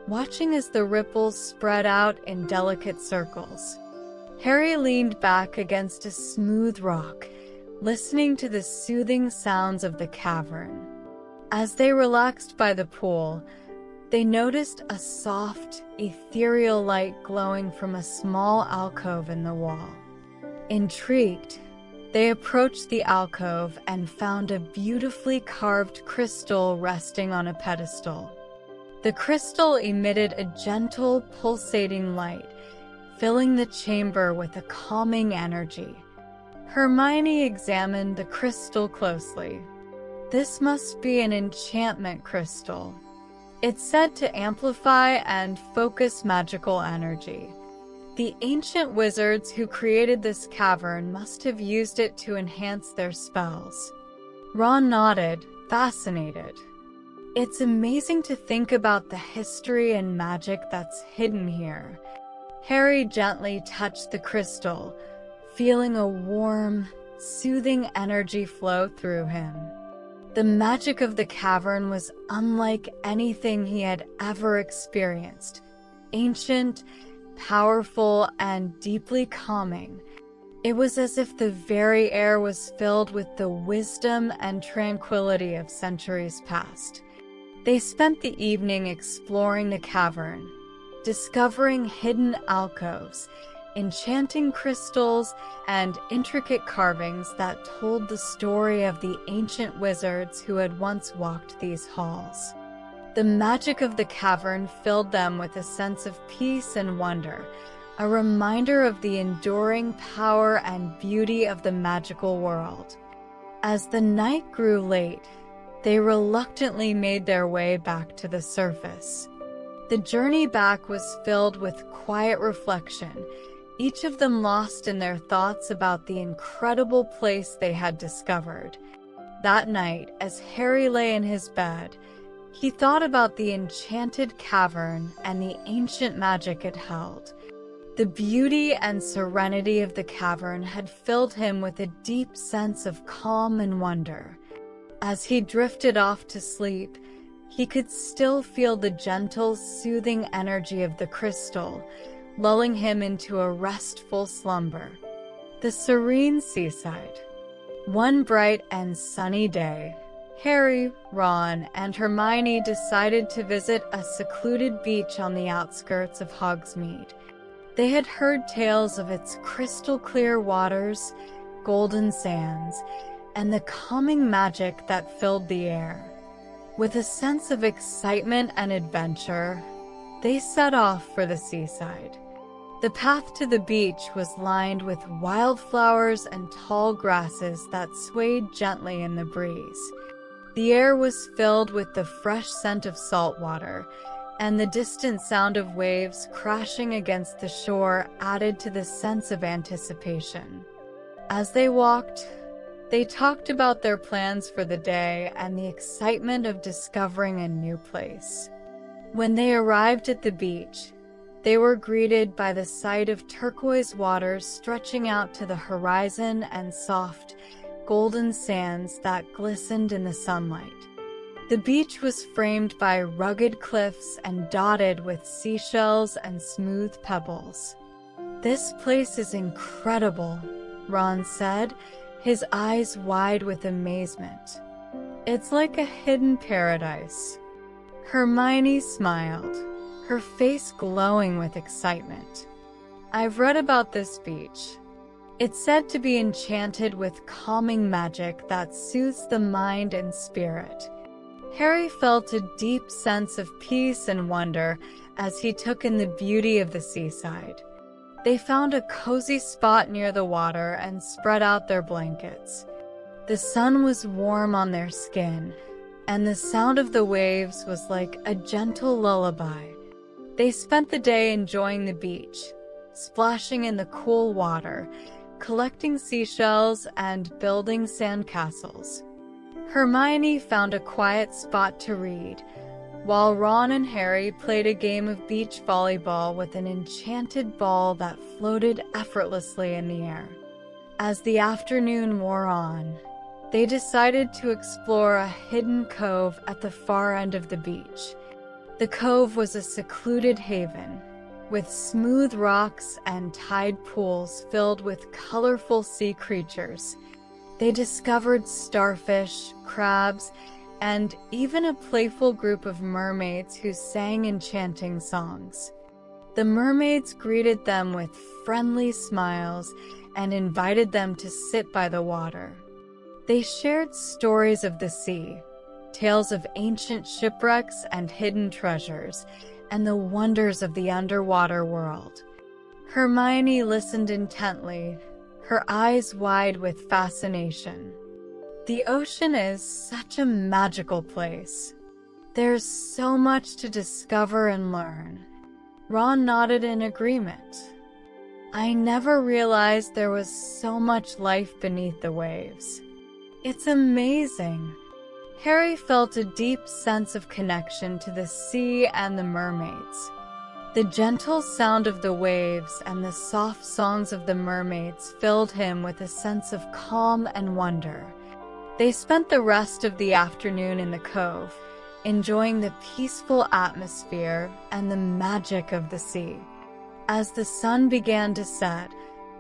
watching as the ripples spread out in delicate circles. Harry leaned back against a smooth rock, listening to the soothing sounds of the cavern. As they relaxed by the pool, they noticed a soft, ethereal light glowing from a small alcove in the wall. Intrigued, they approached the alcove and found a beautifully carved crystal resting on a pedestal. The crystal emitted a gentle, pulsating light, filling the chamber with a calming energy. Hermione examined the crystal closely. "This must be an enchantment crystal. It's said to amplify and focus magical energy. The ancient wizards who created this cavern must have used it to enhance their spells." Ron nodded, fascinated. "It's amazing to think about the history and magic that's hidden here." Harry gently touched the crystal, feeling a warm, soothing energy flow through him. The magic of the cavern was unlike anything he had ever experienced. Ancient, powerful, and deeply calming. It was as if the very air was filled with the wisdom and tranquility of centuries past. They spent the evening exploring the cavern, discovering hidden alcoves, enchanting crystals, and intricate carvings that told the story of the ancient wizards who had once walked these halls. The magic of the cavern filled them with a sense of peace and wonder, a reminder of the enduring power and beauty of the magical world. As the night grew late, they reluctantly made their way back to the surface. The journey back was filled with quiet reflection, each of them lost in their thoughts about the incredible place they had discovered. That night, as Harry lay in his bed, he thought about the enchanted cavern and the ancient magic it held. The beauty and serenity of the cavern had filled him with a deep sense of calm and wonder. As he drifted off to sleep, he could still feel the gentle, soothing energy of the crystal, lulling him into a restful slumber. The serene seaside. One bright and sunny day, Harry, Ron, and Hermione decided to visit a secluded beach on the outskirts of Hogsmeade. They had heard tales of its crystal-clear waters, golden sands, and the calming magic that filled the air. With a sense of excitement and adventure, they set off for the seaside. The path to the beach was lined with wildflowers and tall grasses that swayed gently in the breeze. The air was filled with the fresh scent of salt water, and the distant sound of waves crashing against the shore added to the sense of anticipation. As they walked, they talked about their plans for the day and the excitement of discovering a new place. When they arrived at the beach, they were greeted by the sight of turquoise waters stretching out to the horizon and soft, golden sands that glistened in the sunlight. The beach was framed by rugged cliffs and dotted with seashells and smooth pebbles. "This place is incredible," Ron said, his eyes wide with amazement. "It's like a hidden paradise." Hermione smiled, her face glowing with excitement. "I've read about this beach. It's said to be enchanted with calming magic that soothes the mind and spirit." Harry felt a deep sense of peace and wonder as he took in the beauty of the seaside. They found a cozy spot near the water and spread out their blankets. The sun was warm on their skin, and the sound of the waves was like a gentle lullaby. They spent the day enjoying the beach, splashing in the cool water, collecting seashells, and building sandcastles. Hermione found a quiet spot to read, while Ron and Harry played a game of beach volleyball with an enchanted ball that floated effortlessly in the air. As the afternoon wore on, they decided to explore a hidden cove at the far end of the beach. The cove was a secluded haven, with smooth rocks and tide pools filled with colorful sea creatures. They discovered starfish, crabs, and even a playful group of mermaids who sang enchanting songs. The mermaids greeted them with friendly smiles and invited them to sit by the water. They shared stories of the sea, tales of ancient shipwrecks and hidden treasures, and the wonders of the underwater world. Hermione listened intently, her eyes wide with fascination. "The ocean is such a magical place. There's so much to discover and learn." Ron nodded in agreement. "I never realized there was so much life beneath the waves. It's amazing." Harry felt a deep sense of connection to the sea and the mermaids. The gentle sound of the waves and the soft songs of the mermaids filled him with a sense of calm and wonder. They spent the rest of the afternoon in the cove, enjoying the peaceful atmosphere and the magic of the sea. As the sun began to set,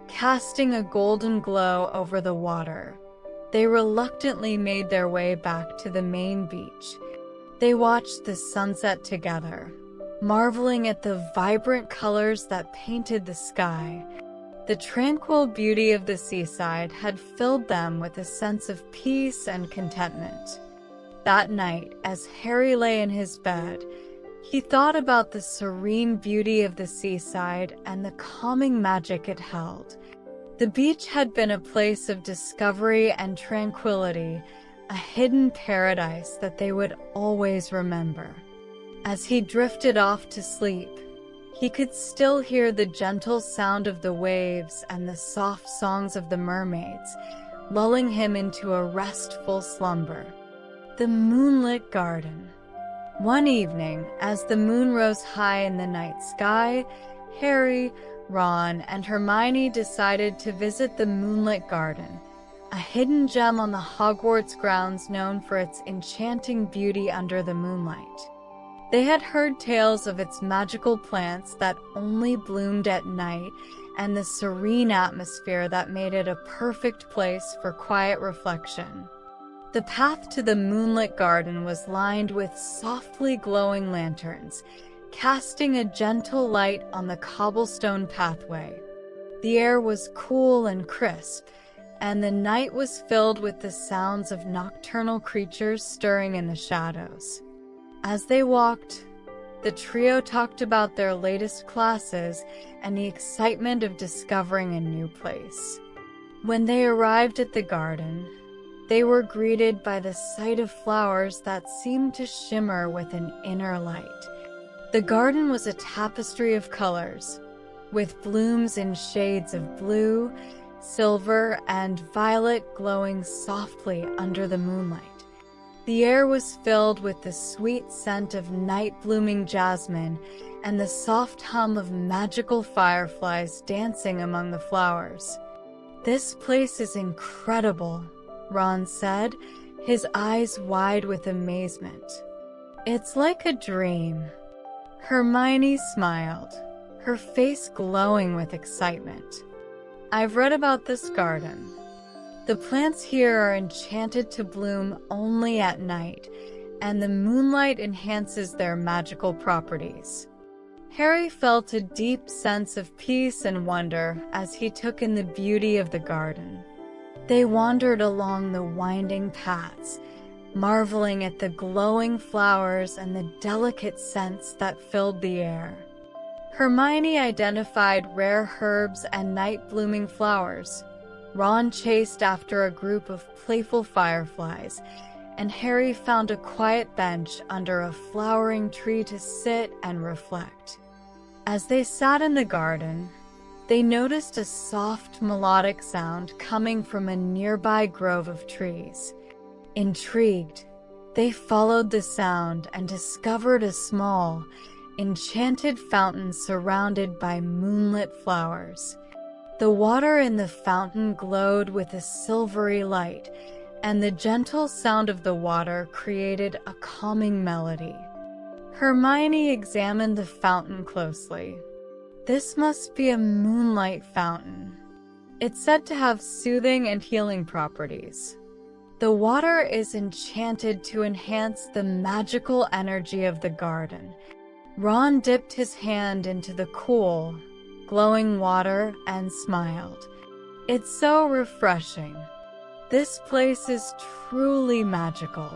casting a golden glow over the water, they reluctantly made their way back to the main beach. They watched the sunset together, marveling at the vibrant colors that painted the sky. The tranquil beauty of the seaside had filled them with a sense of peace and contentment. That night, as Harry lay in his bed, he thought about the serene beauty of the seaside and the calming magic it held. The beach had been a place of discovery and tranquility, a hidden paradise that they would always remember. As he drifted off to sleep, he could still hear the gentle sound of the waves and the soft songs of the mermaids, lulling him into a restful slumber. The moonlit garden. One evening, as the moon rose high in the night sky, Harry, Ron, and Hermione decided to visit the moonlit garden, a hidden gem on the Hogwarts grounds known for its enchanting beauty under the moonlight. They had heard tales of its magical plants that only bloomed at night and the serene atmosphere that made it a perfect place for quiet reflection. The path to the moonlit garden was lined with softly glowing lanterns, casting a gentle light on the cobblestone pathway. The air was cool and crisp, and the night was filled with the sounds of nocturnal creatures stirring in the shadows. As they walked, the trio talked about their latest classes and the excitement of discovering a new place. When they arrived at the garden, they were greeted by the sight of flowers that seemed to shimmer with an inner light. The garden was a tapestry of colors, with blooms in shades of blue, silver, and violet glowing softly under the moonlight. The air was filled with the sweet scent of night-blooming jasmine and the soft hum of magical fireflies dancing among the flowers. "This place is incredible," Ron said, his eyes wide with amazement. "It's like a dream." Hermione smiled, her face glowing with excitement. "I've read about this garden. The plants here are enchanted to bloom only at night, and the moonlight enhances their magical properties." Harry felt a deep sense of peace and wonder as he took in the beauty of the garden. They wandered along the winding paths, marveling at the glowing flowers and the delicate scents that filled the air. Hermione identified rare herbs and night-blooming flowers. Ron chased after a group of playful fireflies, and Harry found a quiet bench under a flowering tree to sit and reflect. As they sat in the garden, they noticed a soft melodic sound coming from a nearby grove of trees. Intrigued, they followed the sound and discovered a small, enchanted fountain surrounded by moonlit flowers. The water in the fountain glowed with a silvery light, and the gentle sound of the water created a calming melody. Hermione examined the fountain closely. "This must be a moonlight fountain. It's said to have soothing and healing properties. The water is enchanted to enhance the magical energy of the garden." Ron dipped his hand into the cool, glowing water and smiled. "It's so refreshing. This place is truly magical."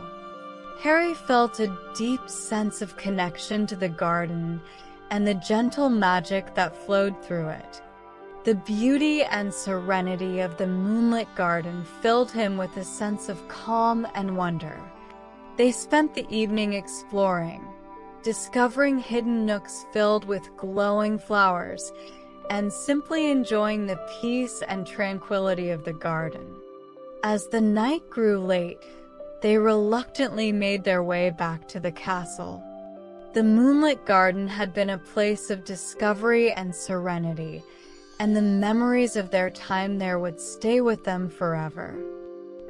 Harry felt a deep sense of connection to the garden and the gentle magic that flowed through it. The beauty and serenity of the moonlit garden filled him with a sense of calm and wonder. They spent the evening exploring, discovering hidden nooks filled with glowing flowers, and simply enjoying the peace and tranquility of the garden. As the night grew late, they reluctantly made their way back to the castle. The moonlit garden had been a place of discovery and serenity, and the memories of their time there would stay with them forever.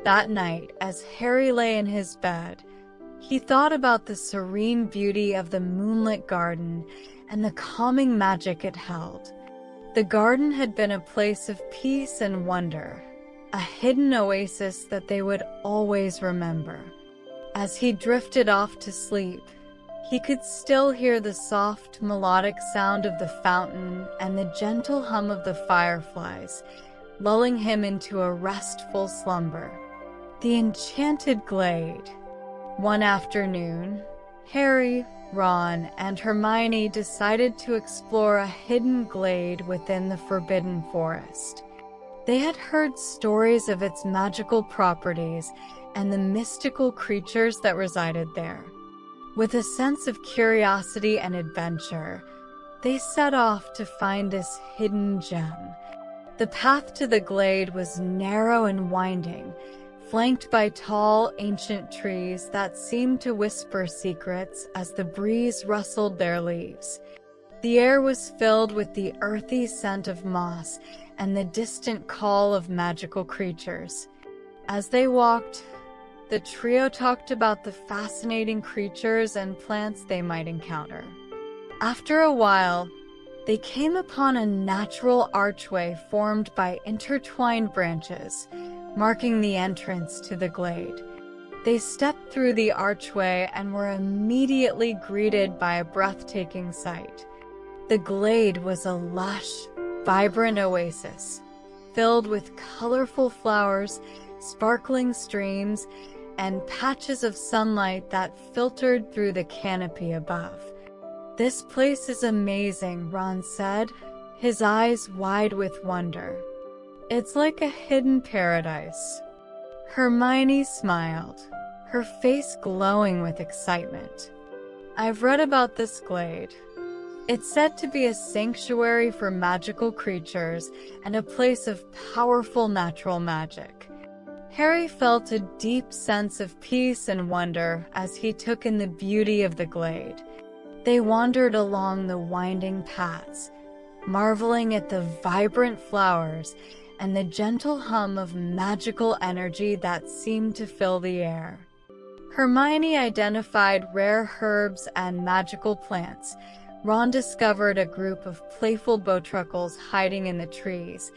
That night, as Harry lay in his bed, he thought about the serene beauty of the moonlit garden and the calming magic it held. The garden had been a place of peace and wonder, a hidden oasis that they would always remember. As he drifted off to sleep, he could still hear the soft, melodic sound of the fountain and the gentle hum of the fireflies, lulling him into a restful slumber. The enchanted glade. One afternoon, Harry, Ron, and Hermione decided to explore a hidden glade within the Forbidden Forest. They had heard stories of its magical properties and the mystical creatures that resided there. With a sense of curiosity and adventure, they set off to find this hidden gem. The path to the glade was narrow and winding, flanked by tall, ancient trees that seemed to whisper secrets as the breeze rustled their leaves. The air was filled with the earthy scent of moss and the distant call of magical creatures. As they walked, the trio talked about the fascinating creatures and plants they might encounter. After a while, they came upon a natural archway formed by intertwined branches, marking the entrance to the glade. They stepped through the archway and were immediately greeted by a breathtaking sight. The glade was a lush, vibrant oasis, filled with colorful flowers, sparkling streams, and patches of sunlight that filtered through the canopy above. "This place is amazing," Ron said, his eyes wide with wonder. "It's like a hidden paradise." Hermione smiled, her face glowing with excitement. "I've read about this glade. It's said to be a sanctuary for magical creatures and a place of powerful natural magic." Harry felt a deep sense of peace and wonder as he took in the beauty of the glade. They wandered along the winding paths, marveling at the vibrant flowers and the gentle hum of magical energy that seemed to fill the air. Hermione identified rare herbs and magical plants. Ron discovered a group of playful botruckles hiding in the trees,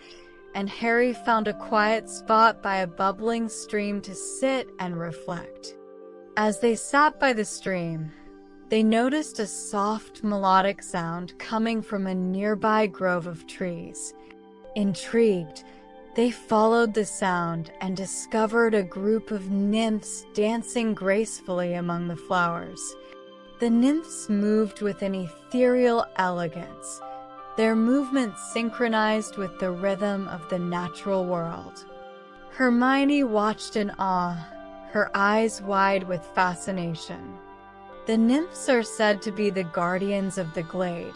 and Harry found a quiet spot by a bubbling stream to sit and reflect. As they sat by the stream, they noticed a soft, melodic sound coming from a nearby grove of trees. Intrigued, they followed the sound and discovered a group of nymphs dancing gracefully among the flowers. The nymphs moved with an ethereal elegance, their movements synchronized with the rhythm of the natural world. Hermione watched in awe, her eyes wide with fascination. The nymphs are said to be the guardians of the glade,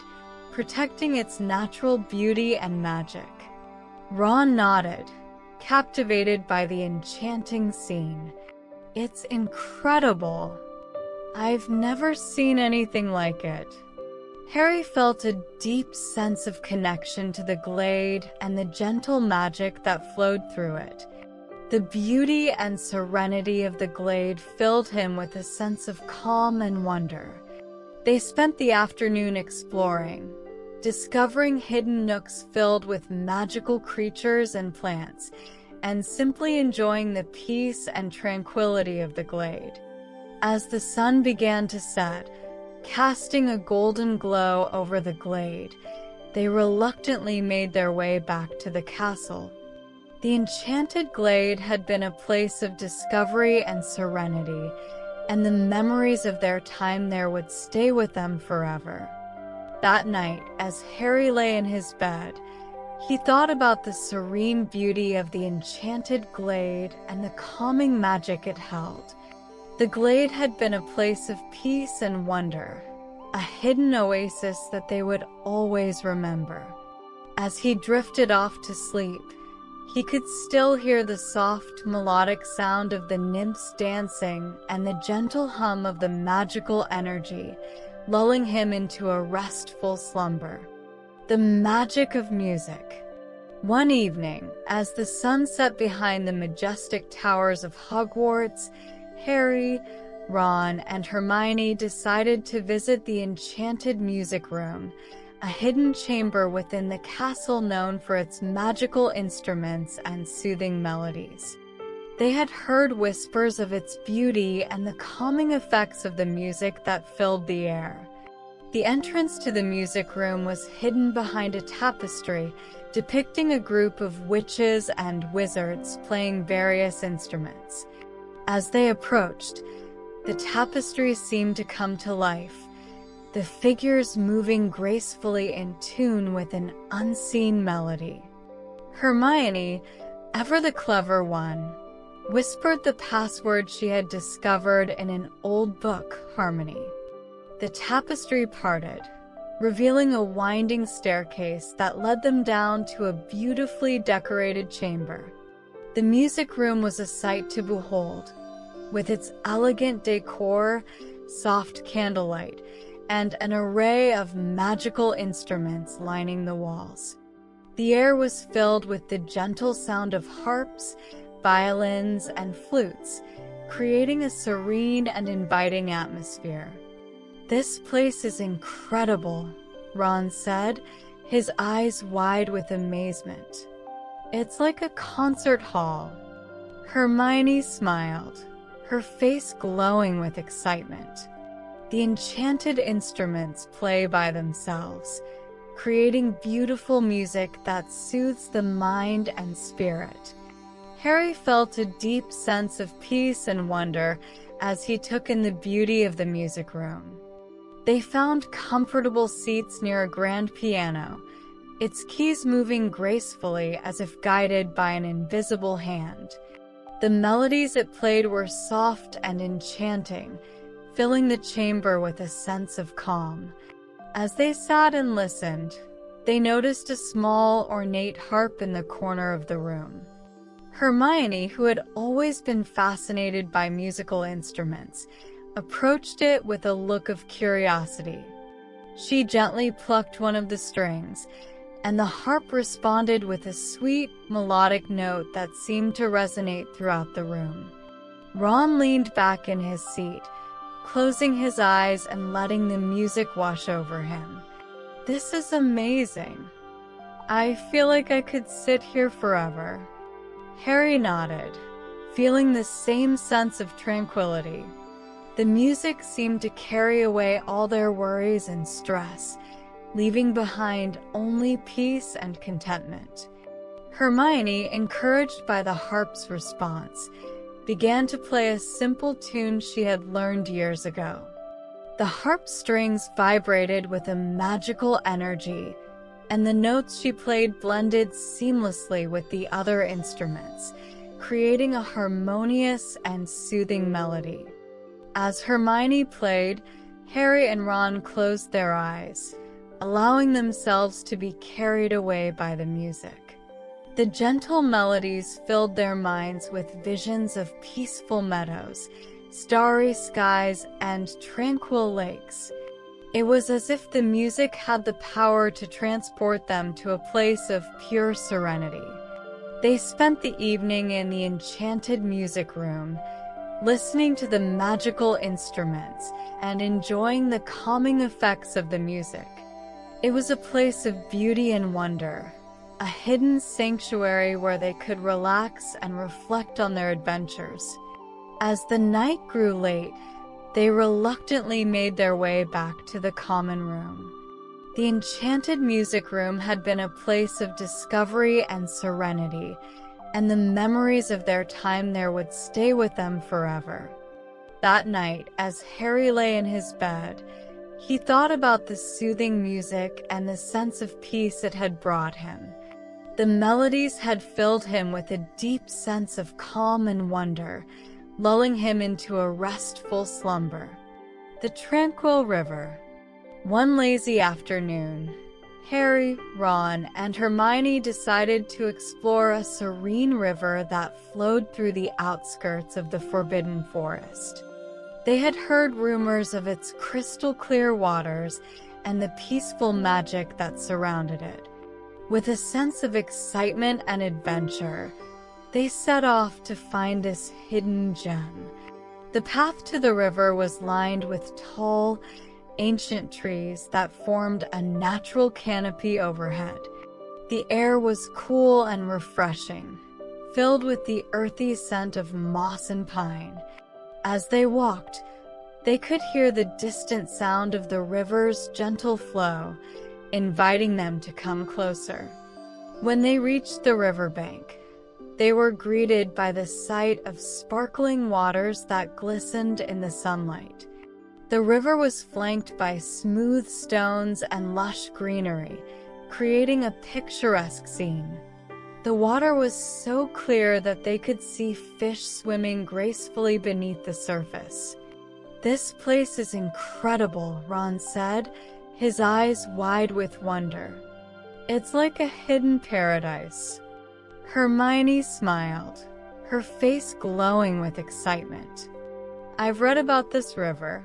protecting its natural beauty and magic. Ron nodded, captivated by the enchanting scene. "It's incredible. I've never seen anything like it." Harry felt a deep sense of connection to the glade and the gentle magic that flowed through it. The beauty and serenity of the glade filled him with a sense of calm and wonder. They spent the afternoon exploring, discovering hidden nooks filled with magical creatures and plants, and simply enjoying the peace and tranquility of the glade. As the sun began to set, casting a golden glow over the glade, they reluctantly made their way back to the castle. The enchanted glade had been a place of discovery and serenity, and the memories of their time there would stay with them forever. That night, as Harry lay in his bed, he thought about the serene beauty of the enchanted glade and the calming magic it held. The glade had been a place of peace and wonder, a hidden oasis that they would always remember. As he drifted off to sleep, he could still hear the soft, melodic sound of the nymphs dancing and the gentle hum of the magical energy, lulling him into a restful slumber. The magic of music. One evening, as the sun set behind the majestic towers of Hogwarts, Harry, Ron, and Hermione decided to visit the Enchanted Music Room, a hidden chamber within the castle known for its magical instruments and soothing melodies. They had heard whispers of its beauty and the calming effects of the music that filled the air. The entrance to the music room was hidden behind a tapestry depicting a group of witches and wizards playing various instruments. As they approached, the tapestry seemed to come to life, the figures moving gracefully in tune with an unseen melody. Hermione, ever the clever one, whispered the password she had discovered in an old book, Harmony. The tapestry parted, revealing a winding staircase that led them down to a beautifully decorated chamber. The music room was a sight to behold, with its elegant decor, soft candlelight, and an array of magical instruments lining the walls. The air was filled with the gentle sound of harps, violins, and flutes, creating a serene and inviting atmosphere. "This place is incredible," Ron said, his eyes wide with amazement. "It's like a concert hall." Hermione smiled, her face glowing with excitement. The enchanted instruments play by themselves, creating beautiful music that soothes the mind and spirit. Harry felt a deep sense of peace and wonder as he took in the beauty of the music room. They found comfortable seats near a grand piano, its keys moving gracefully as if guided by an invisible hand. The melodies it played were soft and enchanting, filling the chamber with a sense of calm. As they sat and listened, they noticed a small, ornate harp in the corner of the room. Hermione, who had always been fascinated by musical instruments, approached it with a look of curiosity. She gently plucked one of the strings, and the harp responded with a sweet, melodic note that seemed to resonate throughout the room. Ron leaned back in his seat, closing his eyes and letting the music wash over him. "This is amazing. I feel like I could sit here forever." Harry nodded, feeling the same sense of tranquility. The music seemed to carry away all their worries and stress, leaving behind only peace and contentment. Hermione, encouraged by the harp's response, began to play a simple tune she had learned years ago. The harp strings vibrated with a magical energy, and the notes she played blended seamlessly with the other instruments, creating a harmonious and soothing melody. As Hermione played, Harry and Ron closed their eyes, allowing themselves to be carried away by the music. The gentle melodies filled their minds with visions of peaceful meadows, starry skies, and tranquil lakes. It was as if the music had the power to transport them to a place of pure serenity. They spent the evening in the enchanted music room, listening to the magical instruments and enjoying the calming effects of the music. It was a place of beauty and wonder, a hidden sanctuary where they could relax and reflect on their adventures. As the night grew late, they reluctantly made their way back to the common room. The enchanted music room had been a place of discovery and serenity, and the memories of their time there would stay with them forever. That night, as Harry lay in his bed, he thought about the soothing music and the sense of peace it had brought him. The melodies had filled him with a deep sense of calm and wonder, lulling him into a restful slumber. The tranquil river. One lazy afternoon, Harry, Ron, and Hermione decided to explore a serene river that flowed through the outskirts of the Forbidden Forest. They had heard rumors of its crystal-clear waters and the peaceful magic that surrounded it. With a sense of excitement and adventure, they set off to find this hidden gem. The path to the river was lined with tall, ancient trees that formed a natural canopy overhead. The air was cool and refreshing, filled with the earthy scent of moss and pine. As they walked, they could hear the distant sound of the river's gentle flow, inviting them to come closer. When they reached the riverbank, they were greeted by the sight of sparkling waters that glistened in the sunlight. The river was flanked by smooth stones and lush greenery, creating a picturesque scene. The water was so clear that they could see fish swimming gracefully beneath the surface. "This place is incredible," Ron said, his eyes wide with wonder. "It's like a hidden paradise." Hermione smiled, her face glowing with excitement. "I've read about this river.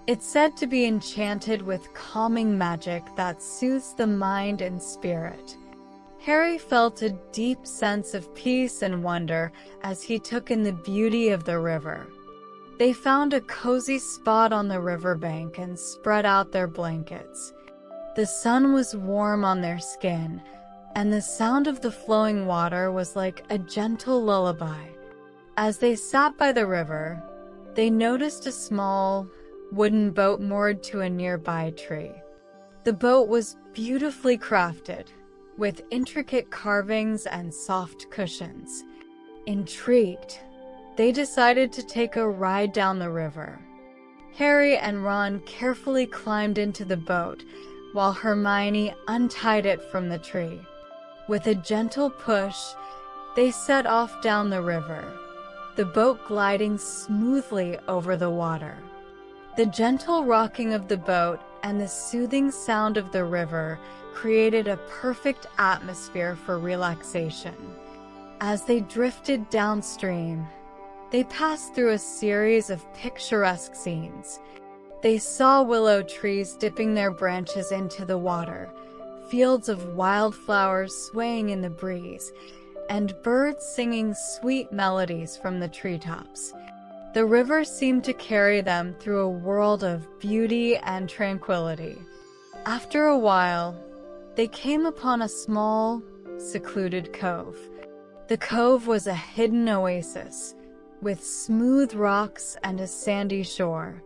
It's said to be enchanted with calming magic that soothes the mind and spirit." Harry felt a deep sense of peace and wonder as he took in the beauty of the river. They found a cozy spot on the riverbank and spread out their blankets. The sun was warm on their skin, and the sound of the flowing water was like a gentle lullaby. As they sat by the river, they noticed a small, wooden boat moored to a nearby tree. The boat was beautifully crafted, with intricate carvings and soft cushions. Intrigued, they decided to take a ride down the river. Harry and Ron carefully climbed into the boat, while Hermione untied it from the tree. With a gentle push, they set off down the river, the boat gliding smoothly over the water. The gentle rocking of the boat and the soothing sound of the river created a perfect atmosphere for relaxation. As they drifted downstream, they passed through a series of picturesque scenes. They saw willow trees dipping their branches into the water, fields of wildflowers swaying in the breeze, and birds singing sweet melodies from the treetops. The river seemed to carry them through a world of beauty and tranquility. After a while, they came upon a small, secluded cove. The cove was a hidden oasis, with smooth rocks and a sandy shore.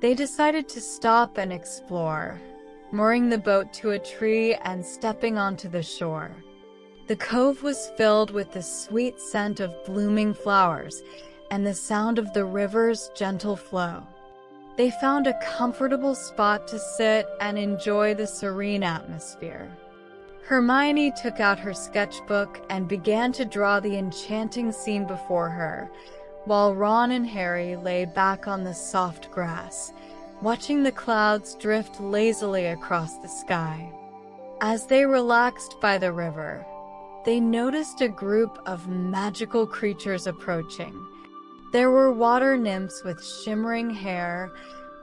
They decided to stop and explore, mooring the boat to a tree and stepping onto the shore. The cove was filled with the sweet scent of blooming flowers and the sound of the river's gentle flow. They found a comfortable spot to sit and enjoy the serene atmosphere. Hermione took out her sketchbook and began to draw the enchanting scene before her, while Ron and Harry lay back on the soft grass, watching the clouds drift lazily across the sky. As they relaxed by the river, they noticed a group of magical creatures approaching. There were water nymphs with shimmering hair,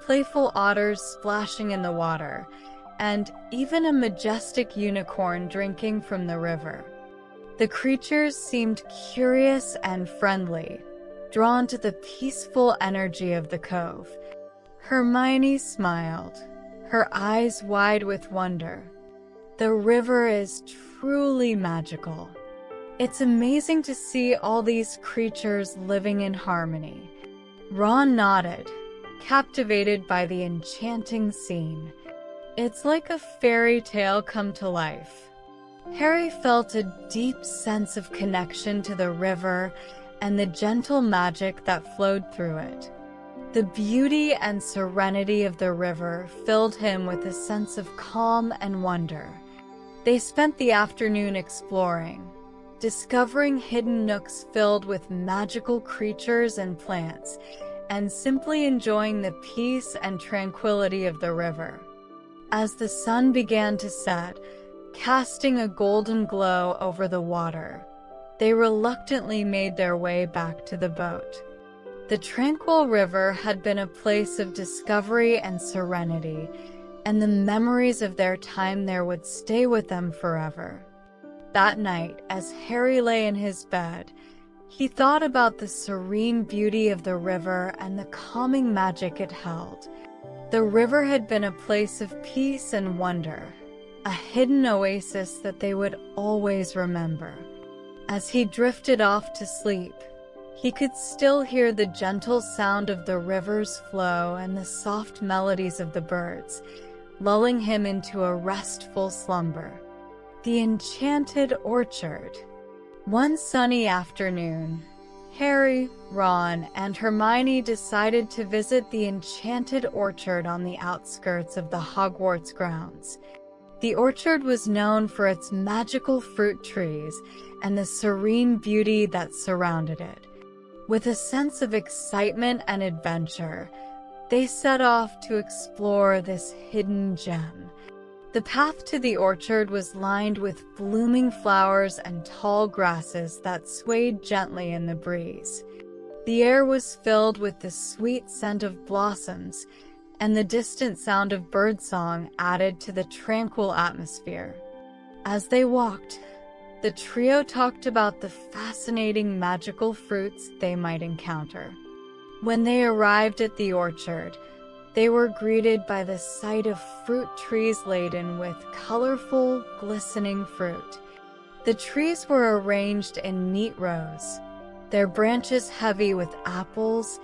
playful otters splashing in the water, and even a majestic unicorn drinking from the river. The creatures seemed curious and friendly, drawn to the peaceful energy of the cove. Hermione smiled, her eyes wide with wonder. The river is truly magical. It's amazing to see all these creatures living in harmony. Ron nodded, captivated by the enchanting scene. It's like a fairy tale come to life. Harry felt a deep sense of connection to the river and the gentle magic that flowed through it. The beauty and serenity of the river filled him with a sense of calm and wonder. They spent the afternoon exploring, discovering hidden nooks filled with magical creatures and plants, and simply enjoying the peace and tranquility of the river. As the sun began to set, casting a golden glow over the water, they reluctantly made their way back to the boat. The tranquil river had been a place of discovery and serenity, and the memories of their time there would stay with them forever. That night, as Harry lay in his bed, he thought about the serene beauty of the river and the calming magic it held. The river had been a place of peace and wonder, a hidden oasis that they would always remember. As he drifted off to sleep, he could still hear the gentle sound of the river's flow and the soft melodies of the birds, lulling him into a restful slumber. The Enchanted Orchard. One sunny afternoon, Harry, Ron, and Hermione decided to visit the Enchanted Orchard on the outskirts of the Hogwarts grounds. The orchard was known for its magical fruit trees and the serene beauty that surrounded it. With a sense of excitement and adventure, they set off to explore this hidden gem. The path to the orchard was lined with blooming flowers and tall grasses that swayed gently in the breeze. The air was filled with the sweet scent of blossoms, and the distant sound of birdsong added to the tranquil atmosphere. As they walked, the trio talked about the fascinating magical fruits they might encounter. When they arrived at the orchard, they were greeted by the sight of fruit trees laden with colorful, glistening fruit. The trees were arranged in neat rows, their branches heavy with apples,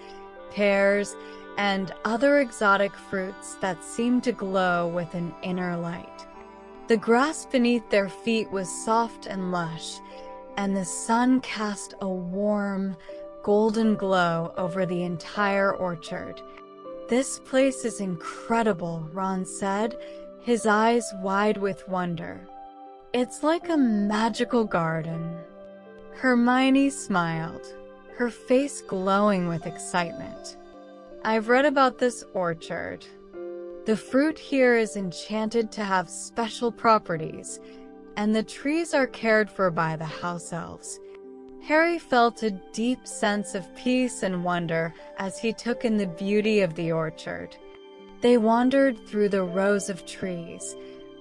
pears, and other exotic fruits that seemed to glow with an inner light. The grass beneath their feet was soft and lush, and the sun cast a warm, golden glow over the entire orchard. "This place is incredible," Ron said, his eyes wide with wonder. "It's like a magical garden." Hermione smiled, her face glowing with excitement. "I've read about this orchard. The fruit here is enchanted to have special properties, and the trees are cared for by the house elves." Harry felt a deep sense of peace and wonder as he took in the beauty of the orchard. They wandered through the rows of trees,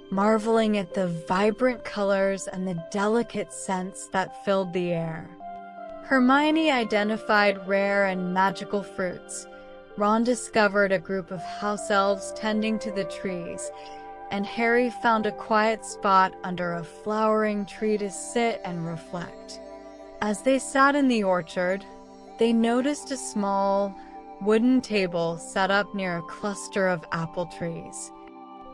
marveling at the vibrant colors and the delicate scents that filled the air. Hermione identified rare and magical fruits. Ron discovered a group of house elves tending to the trees, and Harry found a quiet spot under a flowering tree to sit and reflect. As they sat in the orchard, they noticed a small, wooden table set up near a cluster of apple trees.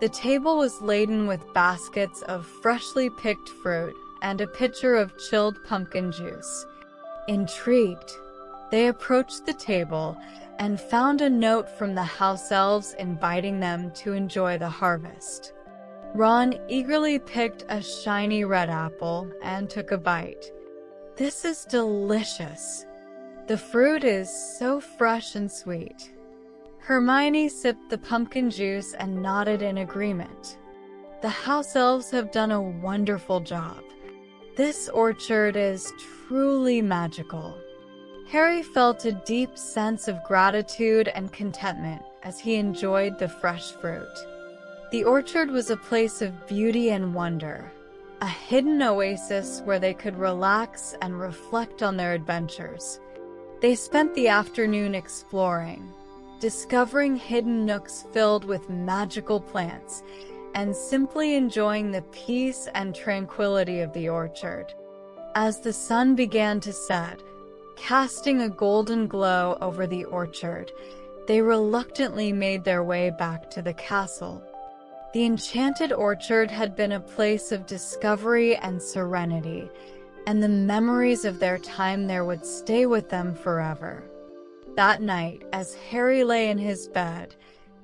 The table was laden with baskets of freshly picked fruit and a pitcher of chilled pumpkin juice. Intrigued, they approached the table and found a note from the house elves inviting them to enjoy the harvest. Ron eagerly picked a shiny red apple and took a bite. "This is delicious. The fruit is so fresh and sweet." Hermione sipped the pumpkin juice and nodded in agreement. "The house elves have done a wonderful job. This orchard is truly magical." Harry felt a deep sense of gratitude and contentment as he enjoyed the fresh fruit. The orchard was a place of beauty and wonder, a hidden oasis where they could relax and reflect on their adventures. They spent the afternoon exploring, discovering hidden nooks filled with magical plants, and simply enjoying the peace and tranquility of the orchard. As the sun began to set, casting a golden glow over the orchard, they reluctantly made their way back to the castle. The enchanted orchard had been a place of discovery and serenity, and the memories of their time there would stay with them forever. That night, as Harry lay in his bed,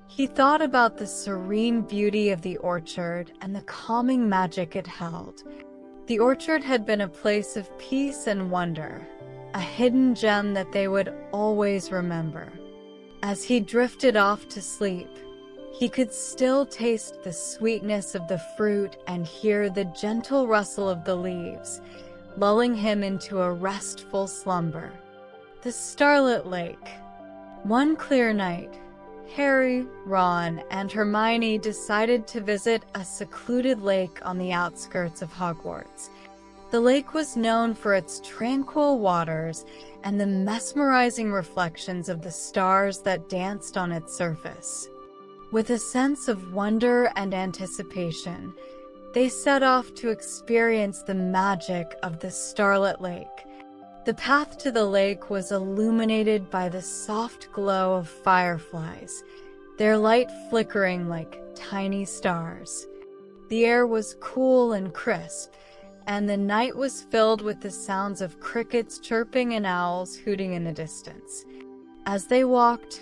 he thought about the serene beauty of the orchard and the calming magic it held. The orchard had been a place of peace and wonder, a hidden gem that they would always remember. As he drifted off to sleep, he could still taste the sweetness of the fruit and hear the gentle rustle of the leaves, lulling him into a restful slumber. The starlit lake. One clear night, Harry, Ron, and Hermione decided to visit a secluded lake on the outskirts of Hogwarts. The lake was known for its tranquil waters and the mesmerizing reflections of the stars that danced on its surface. With a sense of wonder and anticipation, they set off to experience the magic of the starlit lake. The path to the lake was illuminated by the soft glow of fireflies, their light flickering like tiny stars. The air was cool and crisp, and the night was filled with the sounds of crickets chirping and owls hooting in the distance. As they walked,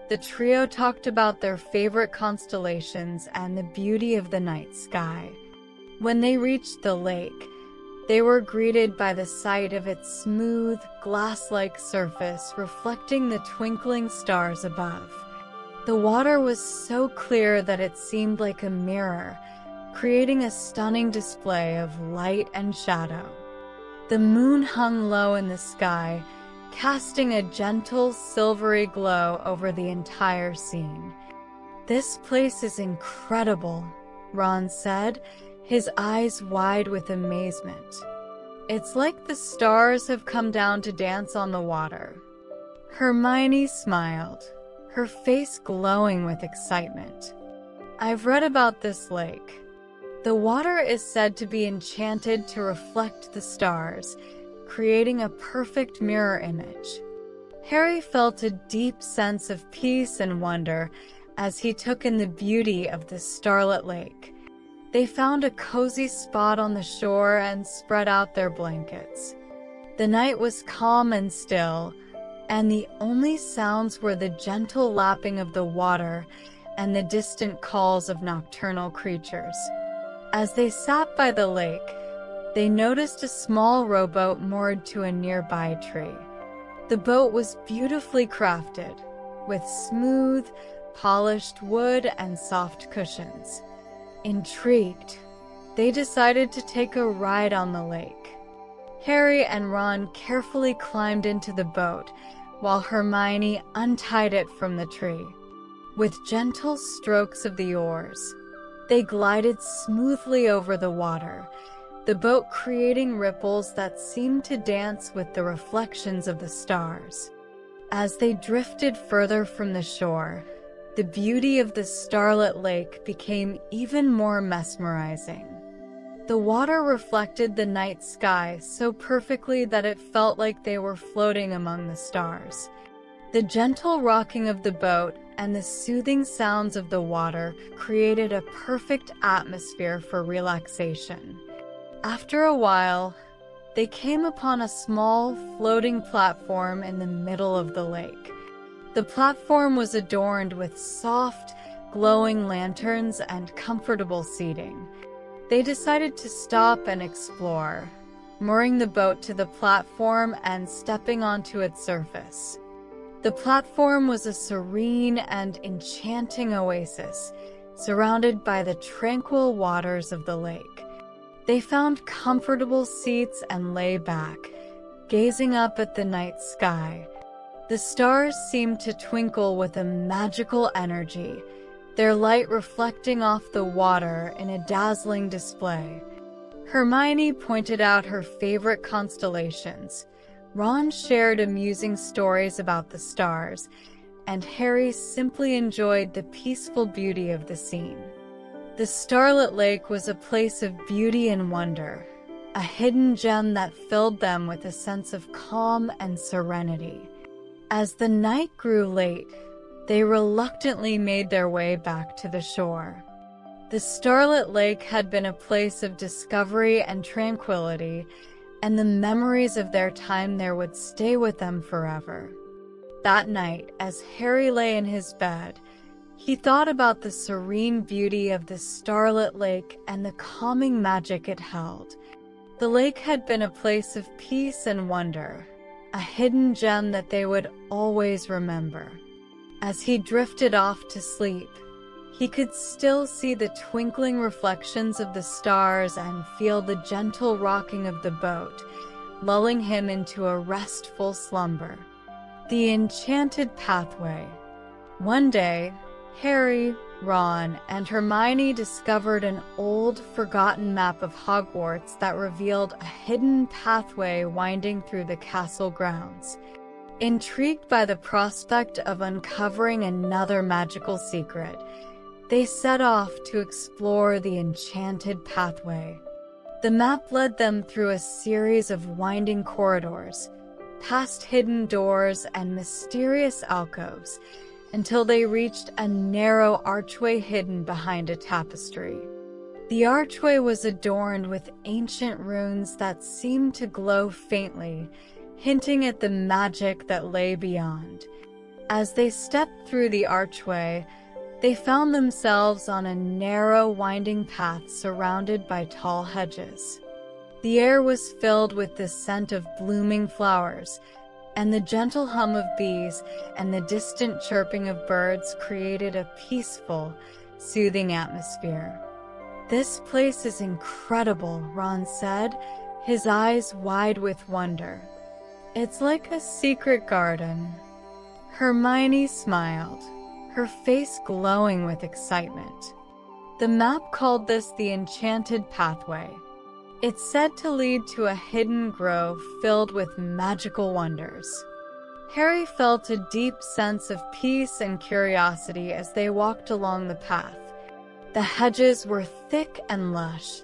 the trio talked about their favorite constellations and the beauty of the night sky. When they reached the lake, they were greeted by the sight of its smooth, glass-like surface reflecting the twinkling stars above. The water was so clear that it seemed like a mirror, creating a stunning display of light and shadow. The moon hung low in the sky, casting a gentle, silvery glow over the entire scene. "This place is incredible," Ron said, his eyes wide with amazement. "It's like the stars have come down to dance on the water." Hermione smiled, her face glowing with excitement. "I've read about this lake. The water is said to be enchanted to reflect the stars, creating a perfect mirror image." Harry felt a deep sense of peace and wonder as he took in the beauty of the starlit lake. They found a cozy spot on the shore and spread out their blankets. The night was calm and still, and the only sounds were the gentle lapping of the water and the distant calls of nocturnal creatures. As they sat by the lake, they noticed a small rowboat moored to a nearby tree. The boat was beautifully crafted, with smooth, polished wood and soft cushions. Intrigued, they decided to take a ride on the lake. Harry and Ron carefully climbed into the boat, while Hermione untied it from the tree. With gentle strokes of the oars, They glided smoothly over the water, the boat creating ripples that seemed to dance with the reflections of the stars. As they drifted further from the shore, the beauty of the starlit lake became even more mesmerizing. The water reflected the night sky so perfectly that it felt like they were floating among the stars. The gentle rocking of the boat and the soothing sounds of the water created a perfect atmosphere for relaxation. After a while, they came upon a small, floating platform in the middle of the lake. The platform was adorned with soft, glowing lanterns and comfortable seating. They decided to stop and explore, mooring the boat to the platform and stepping onto its surface. The platform was a serene and enchanting oasis, surrounded by the tranquil waters of the lake. They found comfortable seats and lay back, gazing up at the night sky. The stars seemed to twinkle with a magical energy, their light reflecting off the water in a dazzling display. Hermione pointed out her favorite constellations. Ron shared amusing stories about the stars, and Harry simply enjoyed the peaceful beauty of the scene. The starlit lake was a place of beauty and wonder, a hidden gem that filled them with a sense of calm and serenity. As the night grew late, they reluctantly made their way back to the shore. The starlit lake had been a place of discovery and tranquility, and the memories of their time there would stay with them forever. That night, as Harry lay in his bed, he thought about the serene beauty of the starlit lake and the calming magic it held. The lake had been a place of peace and wonder, a hidden gem that they would always remember. As he drifted off to sleep, he could still see the twinkling reflections of the stars and feel the gentle rocking of the boat, lulling him into a restful slumber. The Enchanted Pathway. One day, Harry, Ron, and Hermione discovered an old, forgotten map of Hogwarts that revealed a hidden pathway winding through the castle grounds. Intrigued by the prospect of uncovering another magical secret, they set off to explore the Enchanted Pathway. The map led them through a series of winding corridors, past hidden doors and mysterious alcoves, until they reached a narrow archway hidden behind a tapestry. The archway was adorned with ancient runes that seemed to glow faintly, hinting at the magic that lay beyond. As they stepped through the archway, they found themselves on a narrow, winding path surrounded by tall hedges. The air was filled with the scent of blooming flowers, and the gentle hum of bees and the distant chirping of birds created a peaceful, soothing atmosphere. "This place is incredible," Ron said, his eyes wide with wonder. "It's like a secret garden." Hermione smiled, her face glowing with excitement. The map called this the Enchanted Pathway. It's said to lead to a hidden grove filled with magical wonders. Harry felt a deep sense of peace and curiosity as they walked along the path. The hedges were thick and lush,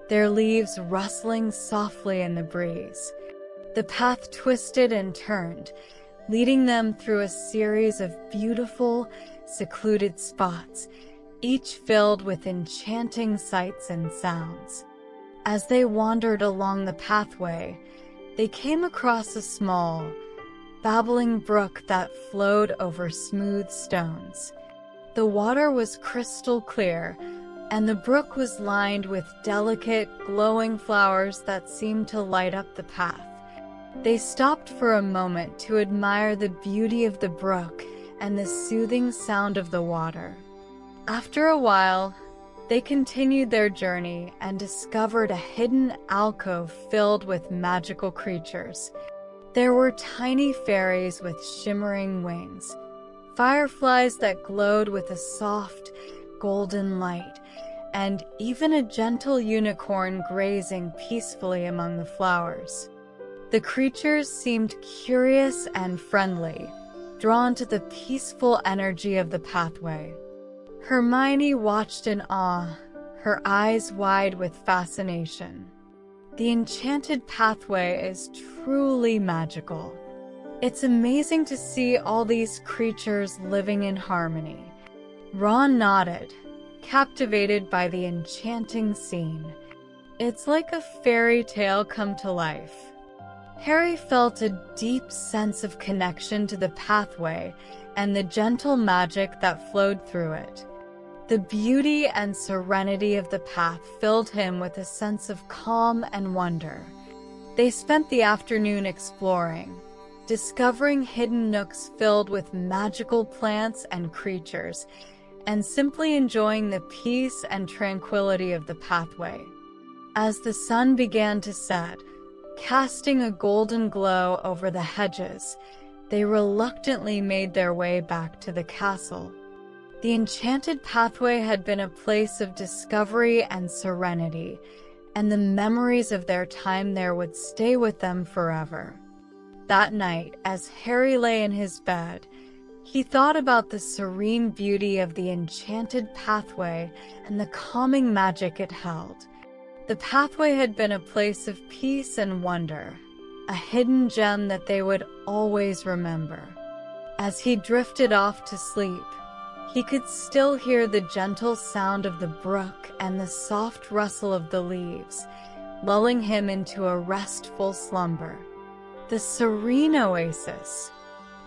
their leaves rustling softly in the breeze. The path twisted and turned, leading them through a series of beautiful, secluded spots, each filled with enchanting sights and sounds. As they wandered along the pathway, they came across a small, babbling brook that flowed over smooth stones. The water was crystal clear, and the brook was lined with delicate, glowing flowers that seemed to light up the path. They stopped for a moment to admire the beauty of the brook and the soothing sound of the water. After a while, they continued their journey and discovered a hidden alcove filled with magical creatures. There were tiny fairies with shimmering wings, fireflies that glowed with a soft, golden light, and even a gentle unicorn grazing peacefully among the flowers. The creatures seemed curious and friendly, drawn to the peaceful energy of the pathway. Hermione watched in awe, her eyes wide with fascination. The enchanted pathway is truly magical. It's amazing to see all these creatures living in harmony. Ron nodded, captivated by the enchanting scene. It's like a fairy tale come to life. Harry felt a deep sense of connection to the pathway and the gentle magic that flowed through it. The beauty and serenity of the path filled him with a sense of calm and wonder. They spent the afternoon exploring, discovering hidden nooks filled with magical plants and creatures, and simply enjoying the peace and tranquility of the pathway. As the sun began to set, casting a golden glow over the hedges, they reluctantly made their way back to the castle. The enchanted pathway had been a place of discovery and serenity, and the memories of their time there would stay with them forever. That night, as Harry lay in his bed, he thought about the serene beauty of the enchanted pathway and the calming magic it held. The pathway had been a place of peace and wonder, a hidden gem that they would always remember. As he drifted off to sleep, he could still hear the gentle sound of the brook and the soft rustle of the leaves, lulling him into a restful slumber. The serene oasis.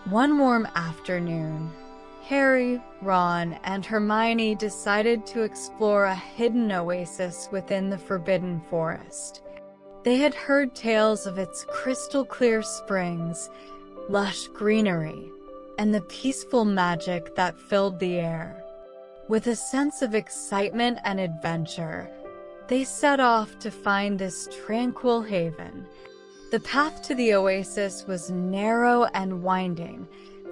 One warm afternoon, Harry, Ron, and Hermione decided to explore a hidden oasis within the Forbidden Forest. They had heard tales of its crystal-clear springs, lush greenery, and the peaceful magic that filled the air. With a sense of excitement and adventure, they set off to find this tranquil haven. The path to the oasis was narrow and winding,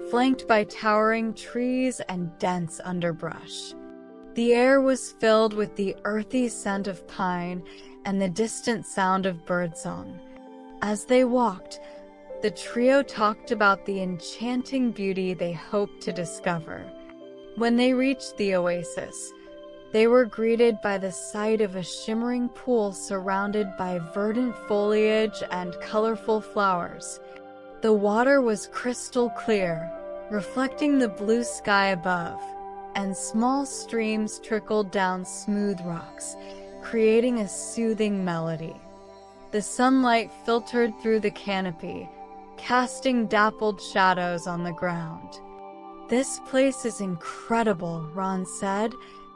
flanked by towering trees and dense underbrush. The air was filled with the earthy scent of pine and the distant sound of birdsong. As they walked, the trio talked about the enchanting beauty they hoped to discover. When they reached the oasis, they were greeted by the sight of a shimmering pool surrounded by verdant foliage and colorful flowers. The water was crystal clear, reflecting the blue sky above, and small streams trickled down smooth rocks, creating a soothing melody. The sunlight filtered through the canopy, casting dappled shadows on the ground. "This place is incredible," Ron said,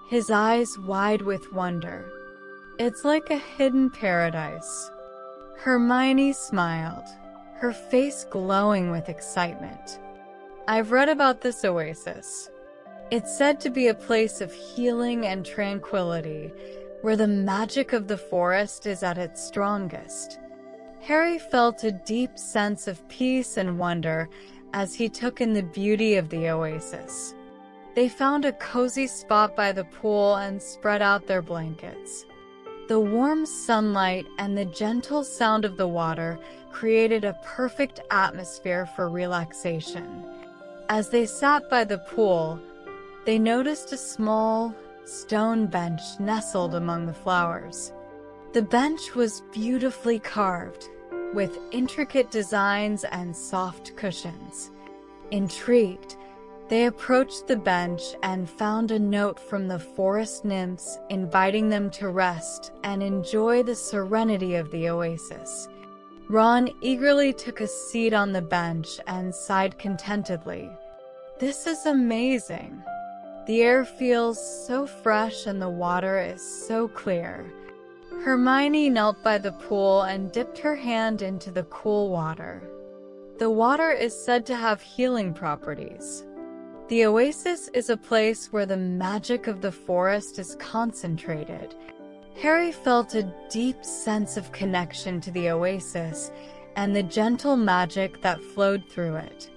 his eyes wide with wonder. "It's like a hidden paradise." Hermione smiled, her face glowing with excitement. "I've read about this oasis. It's said to be a place of healing and tranquility, where the magic of the forest is at its strongest." Harry felt a deep sense of peace and wonder as he took in the beauty of the oasis. They found a cozy spot by the pool and spread out their blankets. The warm sunlight and the gentle sound of the water created a perfect atmosphere for relaxation. As they sat by the pool, they noticed a small stone bench nestled among the flowers. The bench was beautifully carved, with intricate designs and soft cushions. Intrigued, they approached the bench and found a note from the forest nymphs inviting them to rest and enjoy the serenity of the oasis. Ron eagerly took a seat on the bench and sighed contentedly. "This is amazing. The air feels so fresh and the water is so clear." Hermione knelt by the pool and dipped her hand into the cool water. The water is said to have healing properties. The oasis is a place where the magic of the forest is concentrated. Harry felt a deep sense of connection to the oasis and the gentle magic that flowed through it.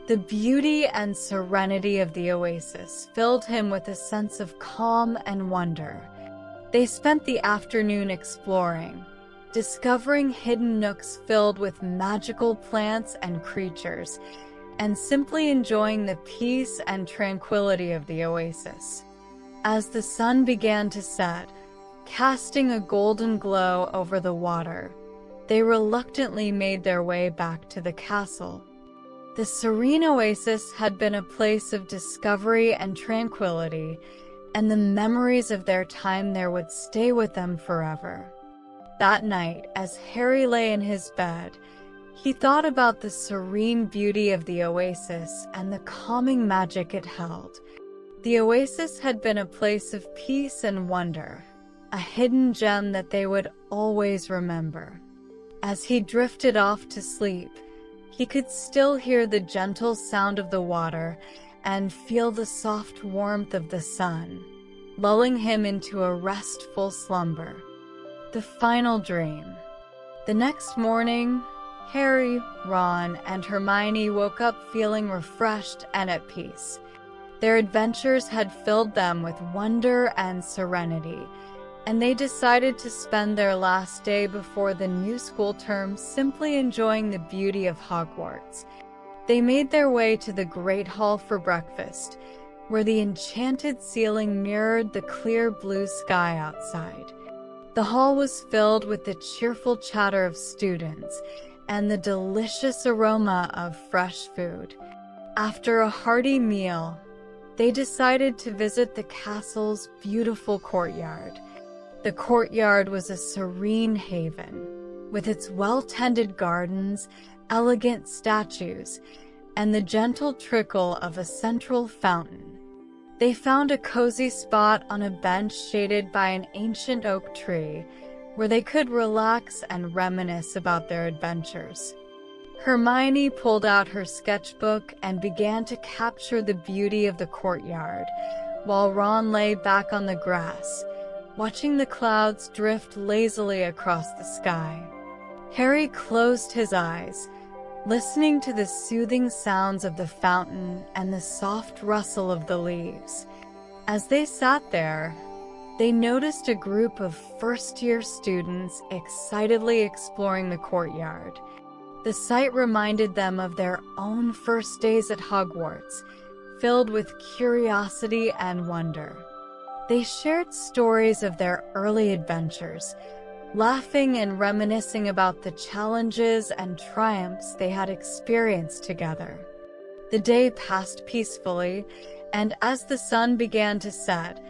The beauty and serenity of the oasis filled him with a sense of calm and wonder. They spent the afternoon exploring, discovering hidden nooks filled with magical plants and creatures, and simply enjoying the peace and tranquility of the oasis. As the sun began to set, casting a golden glow over the water, they reluctantly made their way back to the castle. The serene oasis had been a place of discovery and tranquility, and the memories of their time there would stay with them forever. That night, as Harry lay in his bed, he thought about the serene beauty of the oasis and the calming magic it held. The oasis had been a place of peace and wonder, a hidden gem that they would always remember. As he drifted off to sleep, he could still hear the gentle sound of the water and feel the soft warmth of the sun, lulling him into a restful slumber. The final dream. The next morning, Harry, Ron, and Hermione woke up feeling refreshed and at peace. Their adventures had filled them with wonder and serenity, and they decided to spend their last day before the new school term simply enjoying the beauty of Hogwarts. They made their way to the Great Hall for breakfast, where the enchanted ceiling mirrored the clear blue sky outside. The hall was filled with the cheerful chatter of students and the delicious aroma of fresh food. After a hearty meal, they decided to visit the castle's beautiful courtyard. The courtyard was a serene haven, with its well-tended gardens, elegant statues, and the gentle trickle of a central fountain. They found a cozy spot on a bench shaded by an ancient oak tree, where they could relax and reminisce about their adventures. Hermione pulled out her sketchbook and began to capture the beauty of the courtyard, while Ron lay back on the grass, watching the clouds drift lazily across the sky. Harry closed his eyes, listening to the soothing sounds of the fountain and the soft rustle of the leaves. As they sat there, they noticed a group of first-year students excitedly exploring the courtyard. The sight reminded them of their own first days at Hogwarts, filled with curiosity and wonder. They shared stories of their early adventures, laughing and reminiscing about the challenges and triumphs they had experienced together. The day passed peacefully, and as the sun began to set,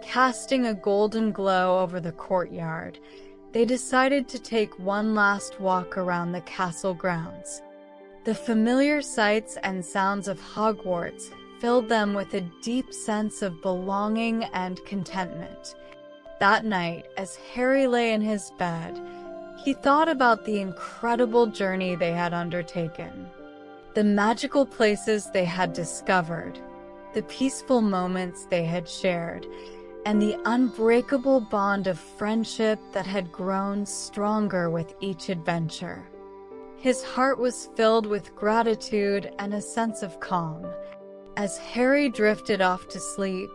casting a golden glow over the courtyard, they decided to take one last walk around the castle grounds. The familiar sights and sounds of Hogwarts filled them with a deep sense of belonging and contentment. That night, as Harry lay in his bed, he thought about the incredible journey they had undertaken, the magical places they had discovered, the peaceful moments they had shared, and the unbreakable bond of friendship that had grown stronger with each adventure. His heart was filled with gratitude and a sense of calm. As Harry drifted off to sleep,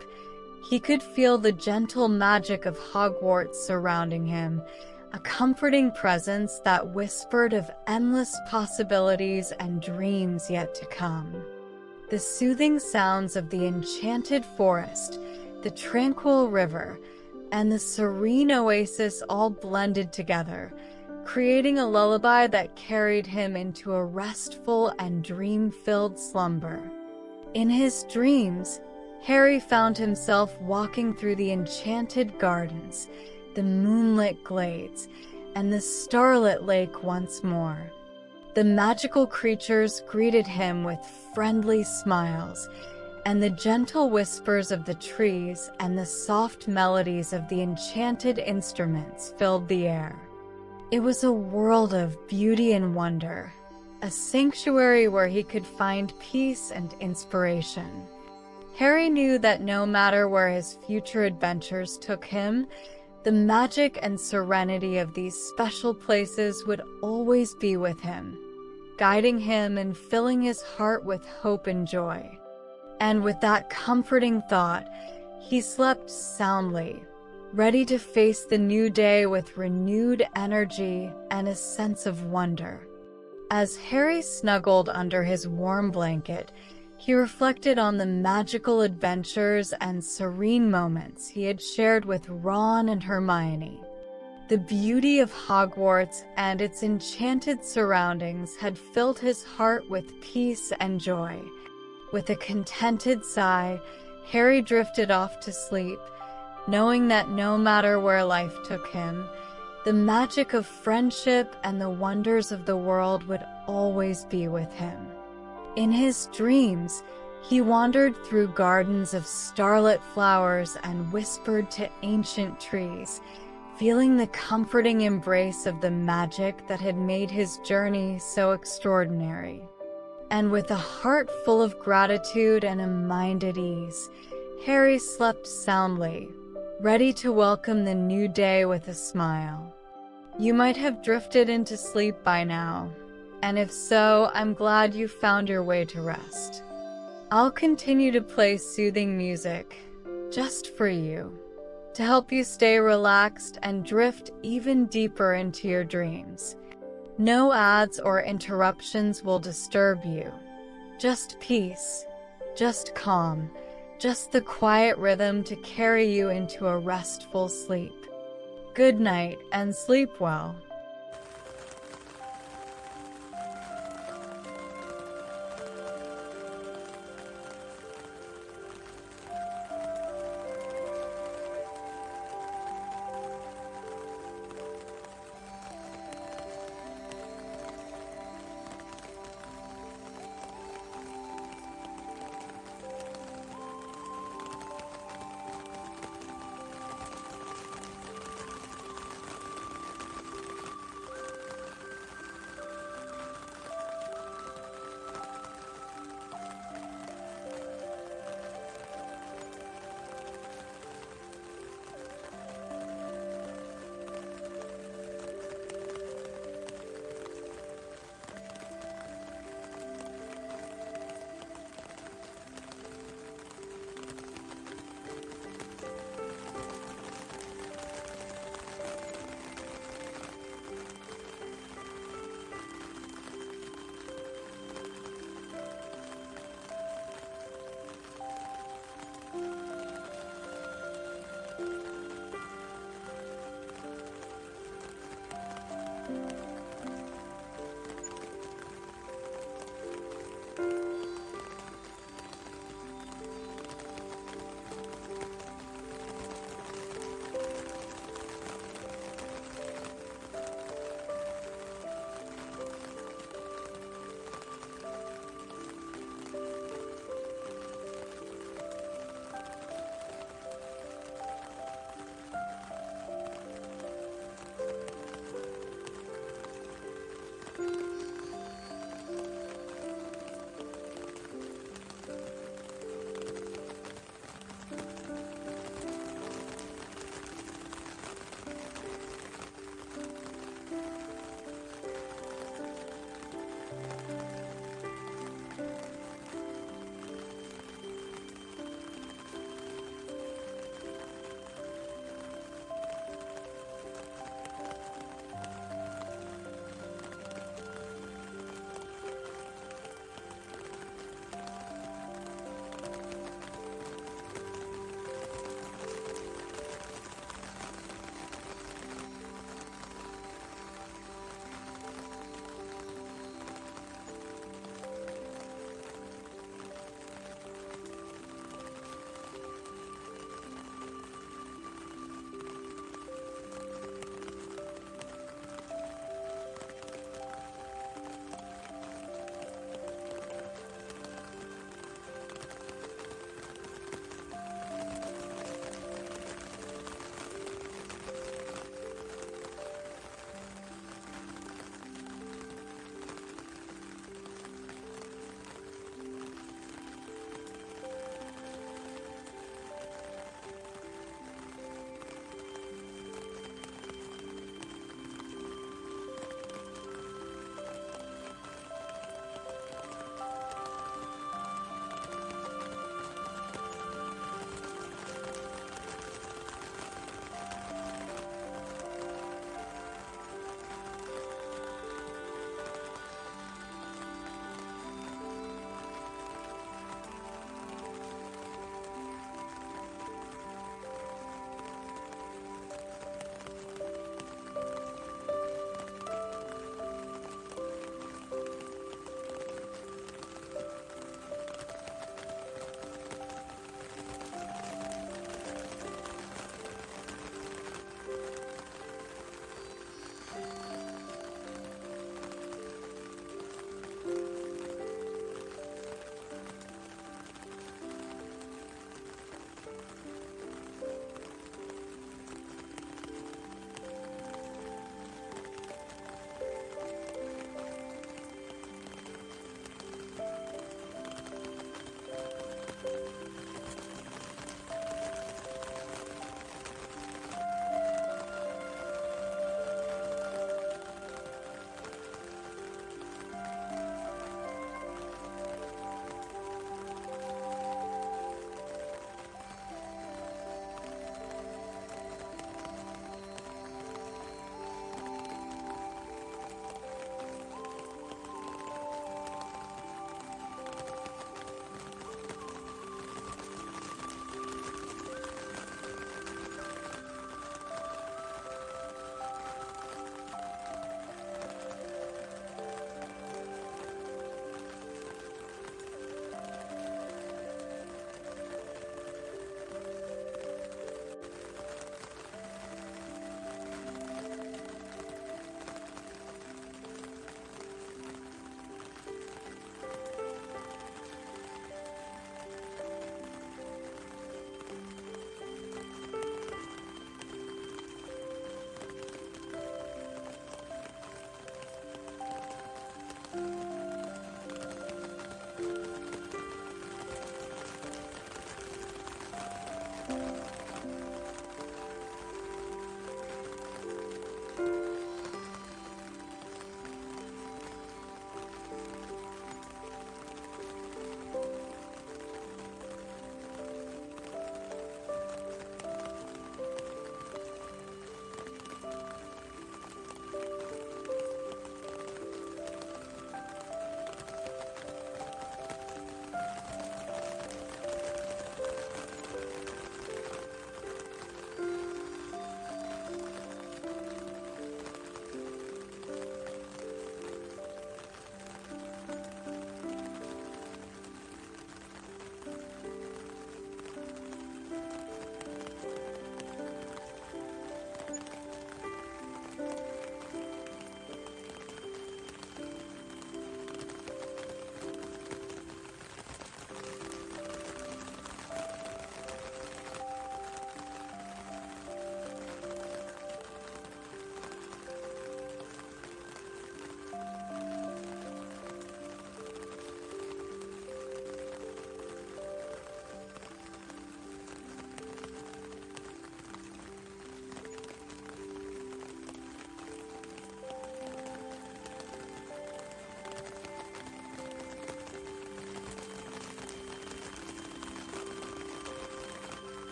he could feel the gentle magic of Hogwarts surrounding him, a comforting presence that whispered of endless possibilities and dreams yet to come. The soothing sounds of the enchanted forest, the tranquil river, and the serene oasis all blended together, creating a lullaby that carried him into a restful and dream-filled slumber. In his dreams, Harry found himself walking through the enchanted gardens, the moonlit glades, and the starlit lake once more. The magical creatures greeted him with friendly smiles, and the gentle whispers of the trees and the soft melodies of the enchanted instruments filled the air. It was a world of beauty and wonder, a sanctuary where he could find peace and inspiration. Harry knew that no matter where his future adventures took him, the magic and serenity of these special places would always be with him, guiding him and filling his heart with hope and joy. And with that comforting thought, he slept soundly, ready to face the new day with renewed energy and a sense of wonder. As Harry snuggled under his warm blanket, he reflected on the magical adventures and serene moments he had shared with Ron and Hermione. The beauty of Hogwarts and its enchanted surroundings had filled his heart with peace and joy. With a contented sigh, Harry drifted off to sleep, knowing that no matter where life took him, the magic of friendship and the wonders of the world would always be with him. In his dreams, he wandered through gardens of starlit flowers and whispered to ancient trees, feeling the comforting embrace of the magic that had made his journey so extraordinary. And with a heart full of gratitude and a mind at ease, Harry slept soundly, ready to welcome the new day with a smile. You might have drifted into sleep by now, and if so, I'm glad you found your way to rest. I'll continue to play soothing music, just for you, to help you stay relaxed and drift even deeper into your dreams. No ads or interruptions will disturb you. Just peace, just calm, just the quiet rhythm to carry you into a restful sleep. Good night and sleep well.